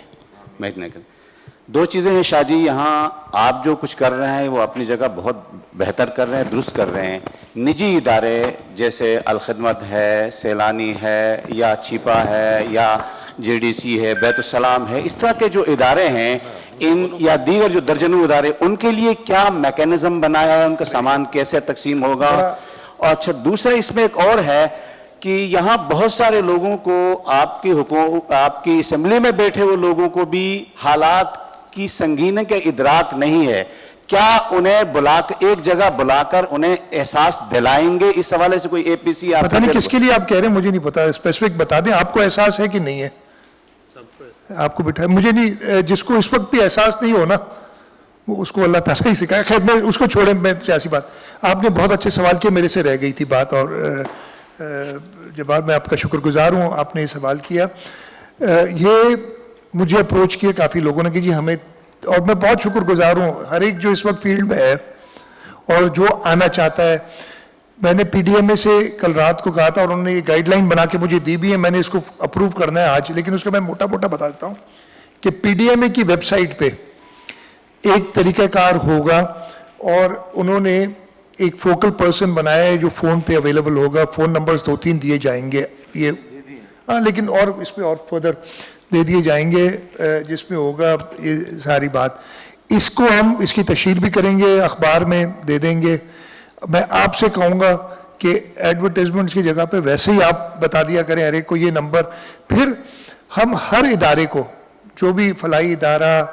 دو چیزیں ہیں شاہ جی, یہاں آپ جو کچھ کر رہے ہیں وہ اپنی جگہ بہت بہتر کر رہے ہیں, درست کر رہے ہیں. نجی ادارے جیسے الخدمت ہے, سیلانی ہے, یا چھپا ہے, یا JDC ہے, بیت السلام ہے, اس طرح کے جو ادارے ہیں ان یا دیگر جو درجنوں ادارے, ان کے لیے کیا میکینزم بنایا ہے, ان کا سامان کیسے تقسیم ہوگا؟ اور اچھا دوسرا اس میں ایک اور ہے کہ یہاں بہت سارے لوگوں کو آپ کی اسمبلی میں بیٹھے ہوئے لوگوں کو بھی حالات کی سنگینی کا ادراک نہیں ہے. کیا انہیں ایک جگہ بلا کر انہیں احساس دلائیں گے؟ اس حوالے سے کوئی APC آپ پتہ نہیں کس کے لیے آپ کہہ رہے ہیں, مجھے نہیں پتا, اسپیسیفک بتا دیں آپ کو احساس ہے کہ نہیں ہے. آپ کو بٹھائے مجھے نہیں, جس کو اس وقت بھی احساس نہیں ہونا وہ اس کو اللہ تعالیٰ ہی سکھائے. خیر میں اس کو چھوڑیں, میں سیاسی بات, آپ نے بہت اچھے سوال کیے, میرے سے رہ گئی تھی بات, اور جواب میں آپ کا شکر گزار ہوں آپ نے یہ سوال کیا. یہ مجھے اپروچ کیا کافی لوگوں نے کہ جی ہمیں, اور میں بہت شکر گزار ہوں ہر ایک جو اس وقت فیلڈ میں ہے اور جو آنا چاہتا ہے. میں نے PDMA سے کل رات کو کہا تھا اور انہوں نے یہ گائیڈ لائن بنا کے مجھے دی بھی ہے, میں نے اس کو اپروو کرنا ہے آج, لیکن اس کا میں موٹا موٹا بتا دیتا ہوں کہ PDMA کی ویب سائٹ پہ ایک طریقہ کار ہوگا اور انہوں نے ایک فوکل پرسن بنایا ہے جو فون پہ اویلیبل ہوگا. فون نمبرز 2-3 دیے جائیں گے, یہ ہاں لیکن اور اس پہ اور فردر دے دیے جائیں گے جس میں ہوگا یہ ساری بات. اس کو ہم اس کی تشہیر بھی کریں گے, اخبار میں دے دیں گے. میں آپ سے کہوں گا کہ ایڈورٹیزمنٹس کی جگہ پہ ویسے ہی آپ بتا دیا کریں ہر ایک کو یہ نمبر. پھر ہم ہر ادارے کو, جو بھی فلاحی ادارہ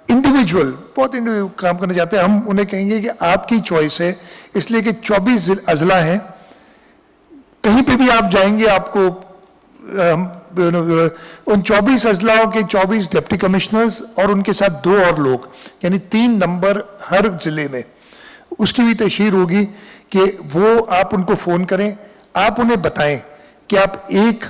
انڈیویجول بہت کام کرنا چاہتے ہیں, ہم انہیں کہیں گے کہ آپ کی چوائس ہے, اس لیے کہ 24 اضلاع ہیں, کہیں پہ بھی آپ جائیں گے آپ کو ان 24 اضلاع کے 24 ڈپٹی کمشنرز اور ان کے ساتھ 2 اور لوگ, یعنی 3 نمبر ہر ضلع میں. اس کی بھی تشہیر ہوگی کہ وہ آپ ان کو فون کریں, آپ انہیں بتائیں کہ آپ ایک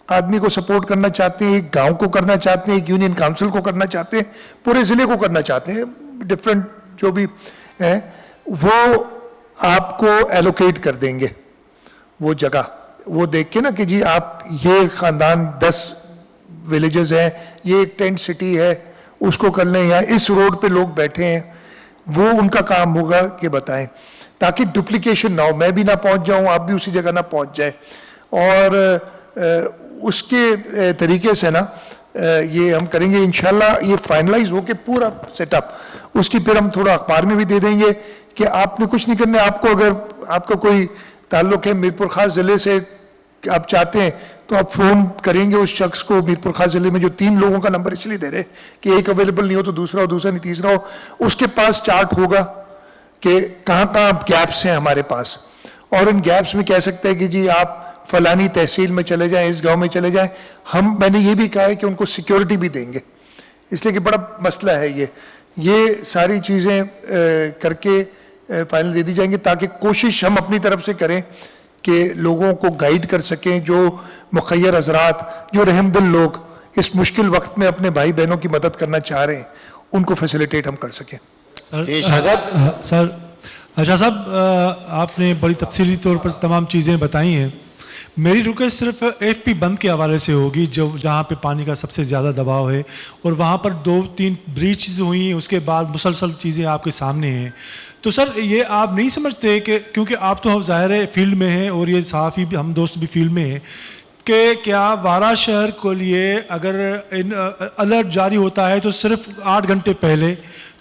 آدمی کو سپورٹ کرنا چاہتے ہیں, ایک گاؤں کو کرنا چاہتے ہیں, ایک یونین کاؤنسل کو کرنا چاہتے ہیں, پورے ضلع کو کرنا چاہتے ہیں, ڈفرینٹ جو بھی ہیں وہ آپ کو ایلوکیٹ کر دیں گے وہ جگہ. وہ دیکھ کے نا کہ جی آپ یہ خاندان 10 ولیجز ہیں, یہ ایک ٹینٹ سٹی ہے, اس کو کر لیں, یا اس روڈ پہ لوگ بیٹھے ہیں, وہ ان کا کام ہوگا کہ بتائیں, تاکہ ڈپلیکیشن نہ ہو, میں بھی نہ پہنچ جاؤں, آپ بھی اسی جگہ نہ پہنچ جائیں. اور اس کے طریقے سے نا یہ ہم کریں گے انشاءاللہ. یہ فائنلائز ہو کے پورا سیٹ اپ, اس کی پھر ہم تھوڑا اخبار میں بھی دے دیں گے کہ آپ نے کچھ نہیں کرنا. آپ کو اگر آپ کا کوئی تعلق ہے میر پور خاص ضلع سے, آپ چاہتے ہیں تو آپ فون کریں گے اس شخص کو میر پور خاص ضلع میں, جو 3 لوگوں کا نمبر اس لیے دے رہے کہ ایک اویلیبل نہیں ہو تو دوسرا ہو, دوسرا نہیں تیسرا ہو. اس کے پاس چارٹ ہوگا کہ کہاں کہاں گیپس ہیں ہمارے پاس, اور ان گیپس میں کہہ سکتے ہیں کہ جی آپ فلانی تحصیل میں چلے جائیں, اس گاؤں میں چلے جائیں. میں نے یہ بھی کہا ہے کہ ان کو سیکیورٹی بھی دیں گے, اس لیے کہ بڑا مسئلہ ہے یہ ساری چیزیں کر کے فائنل دے دی جائیں گے, تاکہ کوشش ہم اپنی طرف سے کریں کہ لوگوں کو گائیڈ کر سکیں. جو مخیر حضرات, جو رحم دل لوگ اس مشکل وقت میں اپنے بھائی بہنوں کی مدد کرنا چاہ رہے ہیں, ان کو فیسیلیٹیٹ ہم کر سکیں. سر شاہ صاحب, آپ نے بڑی تفصیلی طور پر تمام چیزیں بتائی ہیں. میری ریکویسٹ صرف FP بند کے حوالے سے ہوگی, جہاں پہ پانی کا سب سے زیادہ دباؤ ہے, اور وہاں پر 2-3 بریچز ہوئی ہیں, اس کے بعد مسلسل چیزیں آپ کے سامنے ہیں. تو سر یہ آپ نہیں سمجھتے کہ کیونکہ آپ تو ظاہر ہے فیلڈ میں ہیں, اور یہ صحافی بھی, ہم دوست بھی فیلڈ میں ہیں, کہ کیا وارا شہر کو لیے اگر الرٹ جاری ہوتا ہے تو صرف 8 گھنٹے پہلے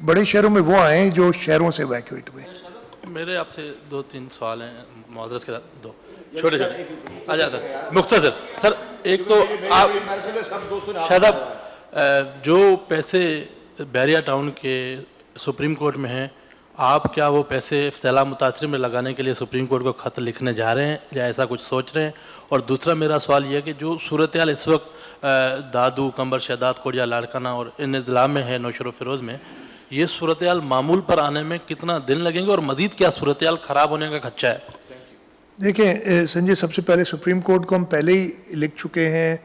بڑے شہروں میں وہ آئے ہیں جو شہروں سے ایویکویٹ ہوئے. میرے آپ سے 2-3 سوال ہیں معذرت کے ساتھ, دو چھوٹے چھوٹے آ جاتا مختصر. سر ایک تو آپ شاید جو پیسے بحریہ ٹاؤن کے سپریم کورٹ میں ہیں, آپ کیا وہ پیسے سیلاب متاثرین میں لگانے کے لیے سپریم کورٹ کو خط لکھنے جا رہے ہیں یا ایسا کچھ سوچ رہے ہیں؟ اور دوسرا میرا سوال یہ ہے کہ جو صورتحال اس وقت دادو, کمبر شہداد کوٹ یا لاڑکانہ اور ان اضلاع میں ہے, نوشہر و فیروز میں, یہ صورتحال معمول پر آنے میں کتنا دن لگیں گے اور مزید کیا صورتحال خراب ہونے کا خدشہ ہے؟ دیکھیں سنجے, سب سے پہلے سپریم کورٹ کو ہم پہلے ہی لکھ چکے ہیں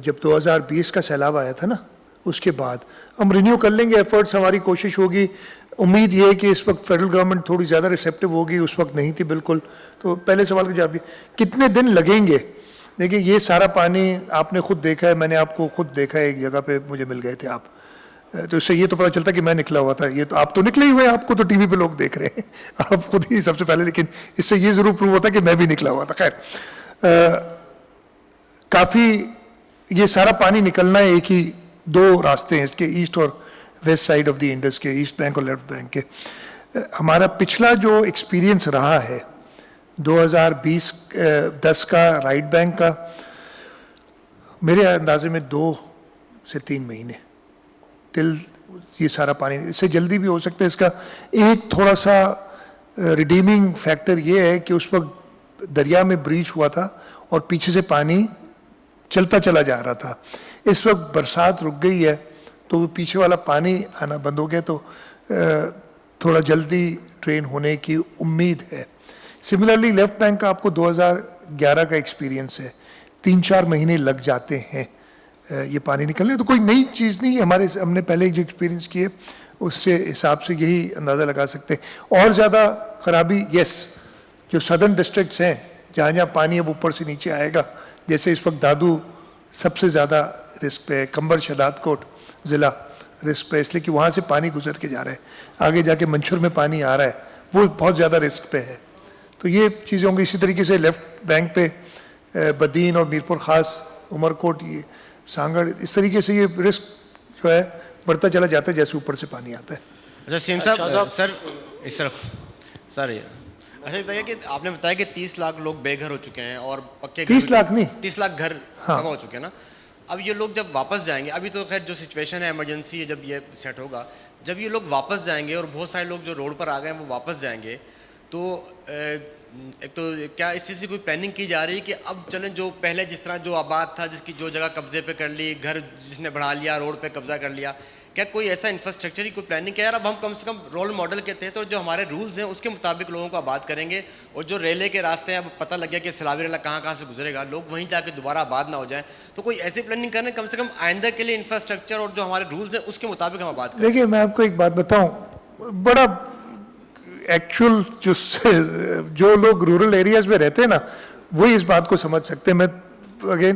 جب 2020 کا سیلاب آیا تھا نا, اس کے بعد ہم رینیو کر لیں گے ایفرٹس. ہماری کوشش ہوگی, امید یہ ہے کہ اس وقت فیڈرل گورنمنٹ تھوڑی زیادہ ریسیپٹیو ہوگی, اس وقت نہیں تھی بالکل. تو پہلے سوال کا جواب کتنے دن لگیں گے. دیکھیں یہ سارا پانی آپ نے خود دیکھا ہے, میں نے آپ کو خود دیکھا ہے, ایک جگہ پہ مجھے مل گئے تھے آپ, تو اس سے یہ تو پتہ چلتا کہ میں نکلا ہوا تھا. یہ تو آپ تو نکلے ہی ہوئے, آپ کو تو ٹی وی پہ لوگ دیکھ رہے ہیں, آپ خود ہی سب سے پہلے, لیکن اس سے یہ ضرور پروو ہوتا کہ میں بھی نکلا ہوا تھا. خیر, کافی یہ سارا پانی نکلنا ہے, ایک ہی 2 راستے ہیں اس کے, ایسٹ اور west side of the Indus کے, ایسٹ بینک اور لیفٹ بینک کے. ہمارا پچھلا جو ایکسپیرینس رہا ہے 2010 کا رائٹ بینک کا, میرے اندازے میں 2 سے 3 مہینے تل یہ سارا پانی, اس سے جلدی بھی ہو سکتا ہے. اس کا ایک تھوڑا سا ریڈیمنگ فیکٹر یہ ہے کہ اس وقت دریا میں بریچ ہوا تھا اور پیچھے سے پانی چلتا چلا جا رہا تھا. اس وقت برسات رک گئی ہے تو وہ پیچھے والا پانی آنا بند ہو گیا, تو تھوڑا جلدی ٹرین ہونے کی امید ہے. سملرلی لیفٹ بینک کا آپ کو 2011 کا ایکسپیرینس ہے, 3-4 مہینے لگ جاتے ہیں یہ پانی نکلنے. تو کوئی نئی چیز نہیں ہے, ہم نے پہلے جو ایکسپیرینس کیے اس سے حساب سے یہی اندازہ لگا سکتے ہیں. اور زیادہ خرابی جو سدرن ڈسٹرکٹس ہیں جہاں جہاں پانی اب اوپر سے نیچے آئے گا, جیسے اس وقت دادو سب سے زیادہ رسک پہ ہے, کمبر شہداد کوٹ ضلع رسک پہ, اس لیے کہ وہاں سے پانی گزر کے جا رہا ہے, آگے جا کے منشور میں پانی آ رہا ہے, وہ بہت زیادہ رسک پہ ہے. تو یہ چیزیں ہوں گی. اسی طریقے سے لیفٹ بینک پہ بدین اور میرپور خاص, عمر کوٹ, یہ سانگڑ, اس طریقے سے یہ رسک جو ہے بڑھتا چلا جاتا ہے جیسے اوپر سے پانی آتا ہے. اچھا سیم صاحب, سر اس طرف سر, اچھا بتائیے کہ آپ نے بتایا کہ 30 لاکھ لوگ بے گھر ہو چکے ہیں اور پکے 30 لاکھ نہیں, 30 لاکھ گھر تباہ ہو چکے ہیں نا. اب یہ لوگ جب واپس جائیں گے, ابھی تو خیر جو سچویشن ہے ایمرجنسی ہے, جب یہ سیٹ ہوگا, جب یہ لوگ واپس جائیں گے اور بہت سارے لوگ جو روڈ پر آ گئے ہیں وہ واپس جائیں گے, تو ایک تو کیا اس چیز کی کوئی پلاننگ کی جا رہی ہے کہ اب چلیں جو پہلے جس طرح جو آباد تھا, جس کی جو جگہ قبضے پہ کر لی, گھر جس نے بڑھا لیا, روڈ پہ قبضہ کر لیا, کیا کوئی ایسا انفراسٹرکچر کی کوئی پلاننگ کیا یار اب ہم کم سے کم رول ماڈل کے تحت اور جو ہمارے رولز ہیں اس کے مطابق لوگوں کو آباد کریں گے, اور جو ریلے کے راستے ہیں اب پتہ لگ گیا کہ سیلابی ریلا کہاں سے گزرے گا, لوگ وہیں جا کے دوبارہ آباد نہ ہو جائیں, تو کوئی ایسی پلاننگ کریں کم سے کم آئندہ کے لیے انفراسٹرکچر اور جو ہمارے رولز ہیں اس کے مطابق ہم آباد کریں. دیکھیے میں آپ کو ایک بات بتاؤں, بڑا ایکچوئل جو لوگ رورل ایریاز میں رہتے ہیں نا وہی اس بات کو سمجھ سکتے ہیں. میں اگین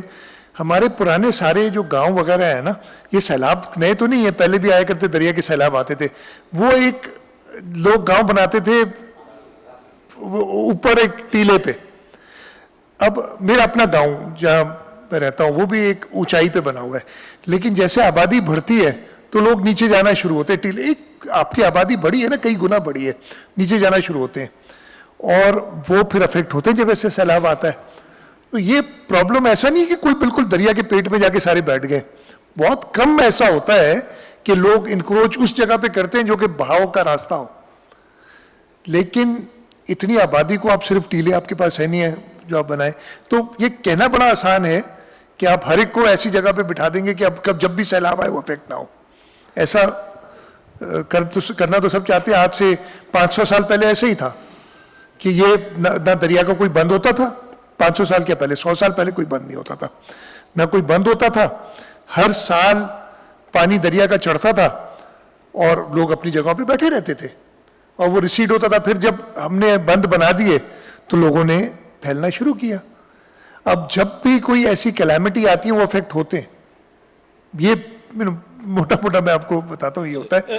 ہمارے پرانے سارے جو گاؤں وغیرہ ہیں نا, یہ سیلاب نئے تو نہیں ہے, پہلے بھی آیا کرتے, دریا کے سیلاب آتے تھے, وہ ایک لوگ گاؤں بناتے تھے اوپر ایک ٹیلے پہ. اب میرا اپنا گاؤں جہاں میں رہتا ہوں وہ بھی ایک اونچائی پہ بنا ہوا ہے, لیکن جیسے آبادی بڑھتی ہے تو لوگ نیچے جانا شروع ہوتے ہیں. ٹیلے ایک آپ کی آبادی بڑی ہے نا, کئی گنا بڑی ہے, نیچے جانا شروع ہوتے ہیں اور وہ پھر افیکٹ ہوتے ہیں جب ایسے سیلاب آتا ہے. تو یہ پرابلم ایسا نہیں کہ کوئی بالکل دریا کے پیٹ میں جا کے سارے بیٹھ گئے, بہت کم ایسا ہوتا ہے کہ لوگ انکروچ اس جگہ پہ کرتے ہیں جو کہ بہاؤ کا راستہ ہو. لیکن اتنی آبادی کو آپ صرف ٹیلے آپ کے پاس ہے نہیں ہے جو آپ بنائیں, تو یہ کہنا بڑا آسان ہے کہ آپ ہر ایک کو ایسی جگہ پہ بٹھا دیں گے کہ اب جب بھی سیلاب آئے وہ افیکٹ نہ ہو. ایسا کرنا تو سب چاہتے ہیں. آج سے 500 سال پہلے ایسے ہی تھا کہ یہ نہ دریا کا کوئی بند ہوتا تھا, 500 سال کے پہلے, 100 سال پہلے کوئی بند نہیں ہوتا تھا, نہ کوئی بند ہوتا تھا, ہر سال پانی دریا کا چڑھتا تھا اور لوگ اپنی جگہوں پہ بیٹھے رہتے تھے اور وہ ریسیڈ ہوتا تھا. پھر جب ہم نے بند بنا دیے تو لوگوں نے پھیلنا شروع کیا. اب جب بھی کوئی ایسی کلیمٹی آتی ہے وہ افیکٹ ہوتے ہیں. یہ موٹا موٹا میں آپ کو بتاتا ہوں یہ ہوتا ہے,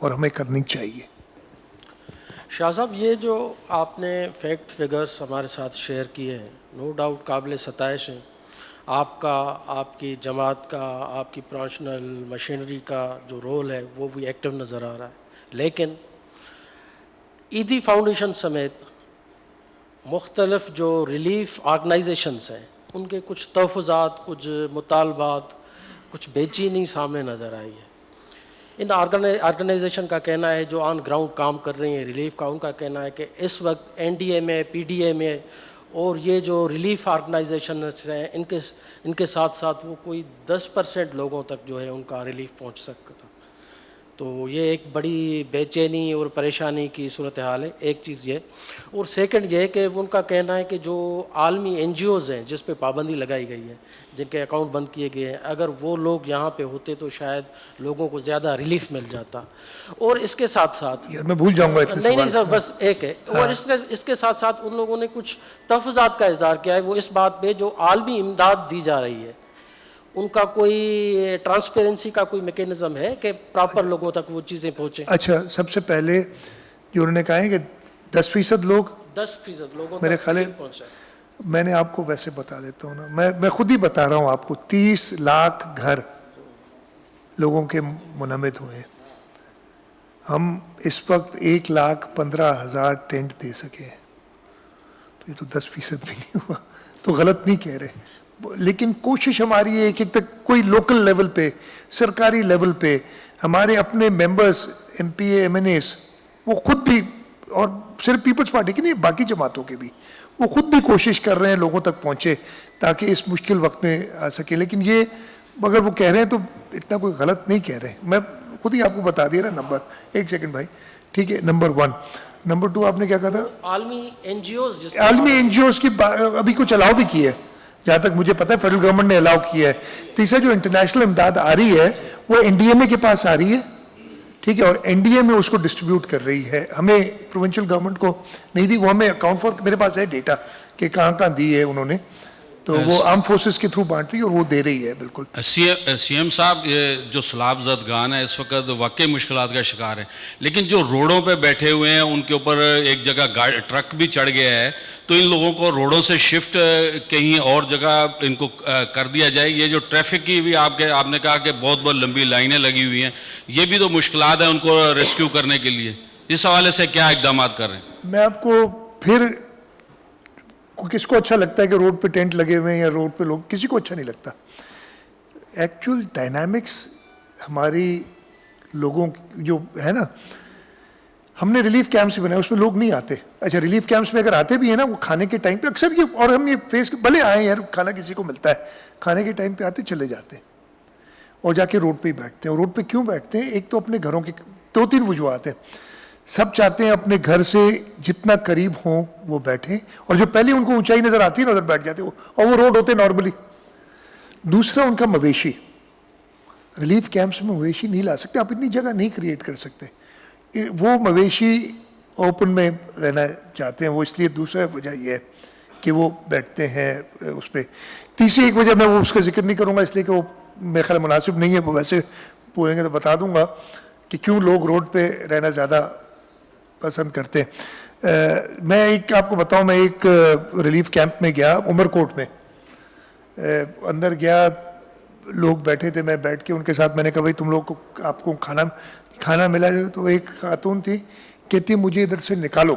اور ہمیں کرنی چاہیے. شاہ صاحب یہ جو آپ نے فیکٹ فگرز ہمارے ساتھ شیئر کیے ہیں نو ڈاؤٹ قابل ستائش ہیں. آپ کا, آپ کی جماعت کا, آپ کی پروفیشنل مشینری کا جو رول ہے وہ بھی ایکٹیو نظر آ رہا ہے. لیکن ایدی فاؤنڈیشن سمیت مختلف جو ریلیف آرگنائزیشنس ہیں ان کے کچھ تحفظات, کچھ مطالبات, کچھ بے چینی سامنے نظر آئی ہے. ان آرگنائزیشن کا کہنا ہے, جو آن گراؤنڈ کام کر رہی ہیں ریلیف کا, ان کا کہنا ہے کہ اس وقت این ڈی اے میں, پی ڈی اے میں اور یہ جو ریلیف آرگنائزیشنس ہیں ان کے ساتھ ساتھ وہ کوئی 10% لوگوں تک جو ہے ان کا ریلیف پہنچ سکتا تھا. تو یہ ایک بڑی بے چینی اور پریشانی کی صورتحال ہے. ایک چیز یہ, اور سیکنڈ یہ کہ ان کا کہنا ہے کہ جو عالمی این جی اوز ہیں جس پہ پابندی لگائی گئی ہے, جن کے اکاؤنٹ بند کیے گئے ہیں, اگر وہ لوگ یہاں پہ ہوتے تو شاید لوگوں کو زیادہ ریلیف مل جاتا. اور اس کے ساتھ ساتھ میں بھول جاؤں گا نہیں سر, بس ایک ہے, اور اس کے ساتھ ساتھ ان لوگوں نے کچھ تحفظات کا اظہار کیا ہے. وہ اس بات پہ جو عالمی امداد دی جا رہی ہے ان کا کوئی ٹرانسپیرنسی کا کوئی میکینزم ہے کہ پراپر لوگوں تک وہ چیزیں پہنچیں. اچھا, سب سے پہلے جو انہوں نے کہا ہے کہ 10% لوگ, 10% لوگوں میرے خیال ہے, میں نے آپ کو ویسے بتا دیتا ہوں نا, میں خود ہی بتا رہا ہوں آپ کو, 30 لاکھ گھر لوگوں کے منہمد ہوئے ہیں. ہم اس وقت 1,15,000 ٹینٹ دے سکے ہیں, تو یہ تو 10% بھی نہیں ہوا. تو غلط نہیں کہہ رہے, لیکن کوشش ہماری ہے کہ کوئی لوکل لیول پہ, سرکاری لیول پہ ہمارے اپنے ممبرز, ایم پی اے, ایم این ایز, وہ خود بھی, اور صرف پیپلز پارٹی کی نہیں, باقی جماعتوں کے بھی, وہ خود بھی کوشش کر رہے ہیں لوگوں تک پہنچے تاکہ اس مشکل وقت میں آ سکے. لیکن یہ اگر وہ کہہ رہے ہیں تو اتنا کوئی غلط نہیں کہہ رہے. میں خود ہی آپ کو بتا دیا رہا نمبر. ایک سیکنڈ بھائی, ٹھیک ہے, نمبر 1. نمبر 2 آپ نے کیا کہا تھا؟ عالمی این جی اوز, عالمی این جی اوز کی ابھی کچھ الاؤ بھی کی ہے جہاں تک مجھے پتہ ہے, فیڈرل گورنمنٹ نے الاؤ کیا ہے. تیسرا جو انٹرنیشنل امداد آ رہی ہے وہ این ڈی ایم اے کے پاس آ رہی ہے, ٹھیک ہے, اور این ڈی ایم اے اس کو ڈسٹریبیوٹ کر رہی ہے. ہمیں پروونشل گورنمنٹ کو نہیں دی, وہ ہمیں اکاؤنٹ فار, میرے پاس ہے ڈیٹا کہ کہاں کہاں دی ہے انہوں نے, تو وہ آرم فورسز کے تھرو بانٹ رہی ہے اور وہ دے رہی ہے. بالکل سی ایم صاحب, یہ جو سیلاب زدگان ہے اس وقت واقعی مشکلات کا شکار ہیں, لیکن جو روڈوں پہ بیٹھے ہوئے ہیں ان کے اوپر ایک جگہ ٹرک بھی چڑھ گیا ہے, تو ان لوگوں کو روڈوں سے شفٹ کہیں اور جگہ ان کو کر دیا جائے. یہ جو ٹریفک کی بھی آپ نے کہا کہ بہت بہت لمبی لائنیں لگی ہوئی ہیں, یہ بھی تو مشکلات ہیں ان کو ریسکیو کرنے کے لیے. اس حوالے سے کیا اقدامات کر رہے ہیں؟ میں آپ کو پھر, کس کو اچھا لگتا ہے کہ روڈ پہ ٹینٹ لگے ہوئے ہیں یا روڈ پہ لوگ, کسی کو اچھا نہیں لگتا. ایکچوئل ڈائنامکس ہماری لوگوں جو ہے نا, ہم نے ریلیف کیمپس بنائے, اس میں لوگ نہیں آتے. اچھا, ریلیف کیمپس میں اگر آتے بھی ہیں نا, وہ کھانے کے ٹائم پہ اکثر یہ, اور ہم یہ فیس بھلے آئے یار کھانا کسی کو ملتا ہے, کھانے کے ٹائم پہ آتے چلے جاتے ہیں اور جا کے روڈ پہ ہی بیٹھتے ہیں. اور روڈ پہ کیوں بیٹھتے ہیں؟ ایک تو اپنے گھروں کے 2-3 وجوہات ہیں. سب چاہتے ہیں اپنے گھر سے جتنا قریب ہوں وہ بیٹھیں, اور جو پہلے ان کو اونچائی نظر آتی ہے نا ادھر بیٹھ جاتے ہیں, اور وہ روڈ ہوتے نارملی. دوسرا ان کا مویشی, ریلیف کیمپس میں مویشی نہیں لا سکتے, آپ اتنی جگہ نہیں کریٹ کر سکتے. وہ مویشی اوپن میں رہنا چاہتے ہیں, وہ اس لیے. دوسرا وجہ یہ ہے کہ وہ بیٹھتے ہیں اس پہ. تیسری ایک وجہ میں وہ اس کا ذکر نہیں کروں گا اس لیے کہ وہ میرے خیال مناسب نہیں ہے, وہ ویسے پوچھیں گے تو بتا دوں گا کہ کیوں لوگ روڈ پہ رہنا زیادہ پسند کرتے ہیں. میں ایک آپ کو بتاؤں, میں ایک ریلیف کیمپ میں گیا, عمر کوٹ میں. اندر گیا, لوگ بیٹھے تھے, میں بیٹھ کے ان کے ساتھ میں نے کہا بھائی تم لوگ کو, آپ کو کھانا ملا ہے؟ تو ایک خاتون تھی, کہتی مجھے ادھر سے نکالو.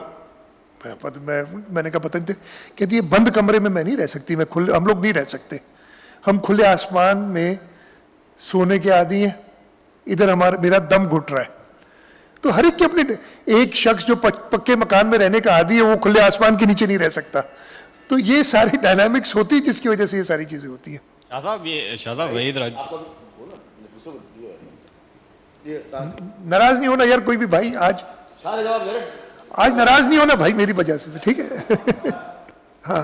میں نے کہا پتہ نہیں. کہتی ہے بند کمرے میں نہیں رہ سکتی, ہم لوگ نہیں رہ سکتے, ہم کھلے آسمان میں سونے کے عادی ہیں, ادھر میرا دم گھٹ رہا ہے. تو ہر ایک کے اپنے, ایک شخص جو پکے مکان میں رہنے کا عادی ہے وہ کھلے آسمان کے نیچے نہیں رہ سکتا. تو یہ ساری ڈائنامکس ہوتی ہے جس کی وجہ سے یہ ساری چیزیں ہوتی ہیں. شاہ صاحب, یہ شاہ صاحب وحید راج, ناراض نہیں ہونا یار کوئی بھی بھائی, آج ناراض نہیں ہونا بھائی میری وجہ سے, ٹھیک ہے. ہاں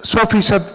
100%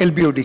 LBOD,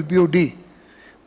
LBOD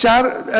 4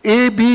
A, B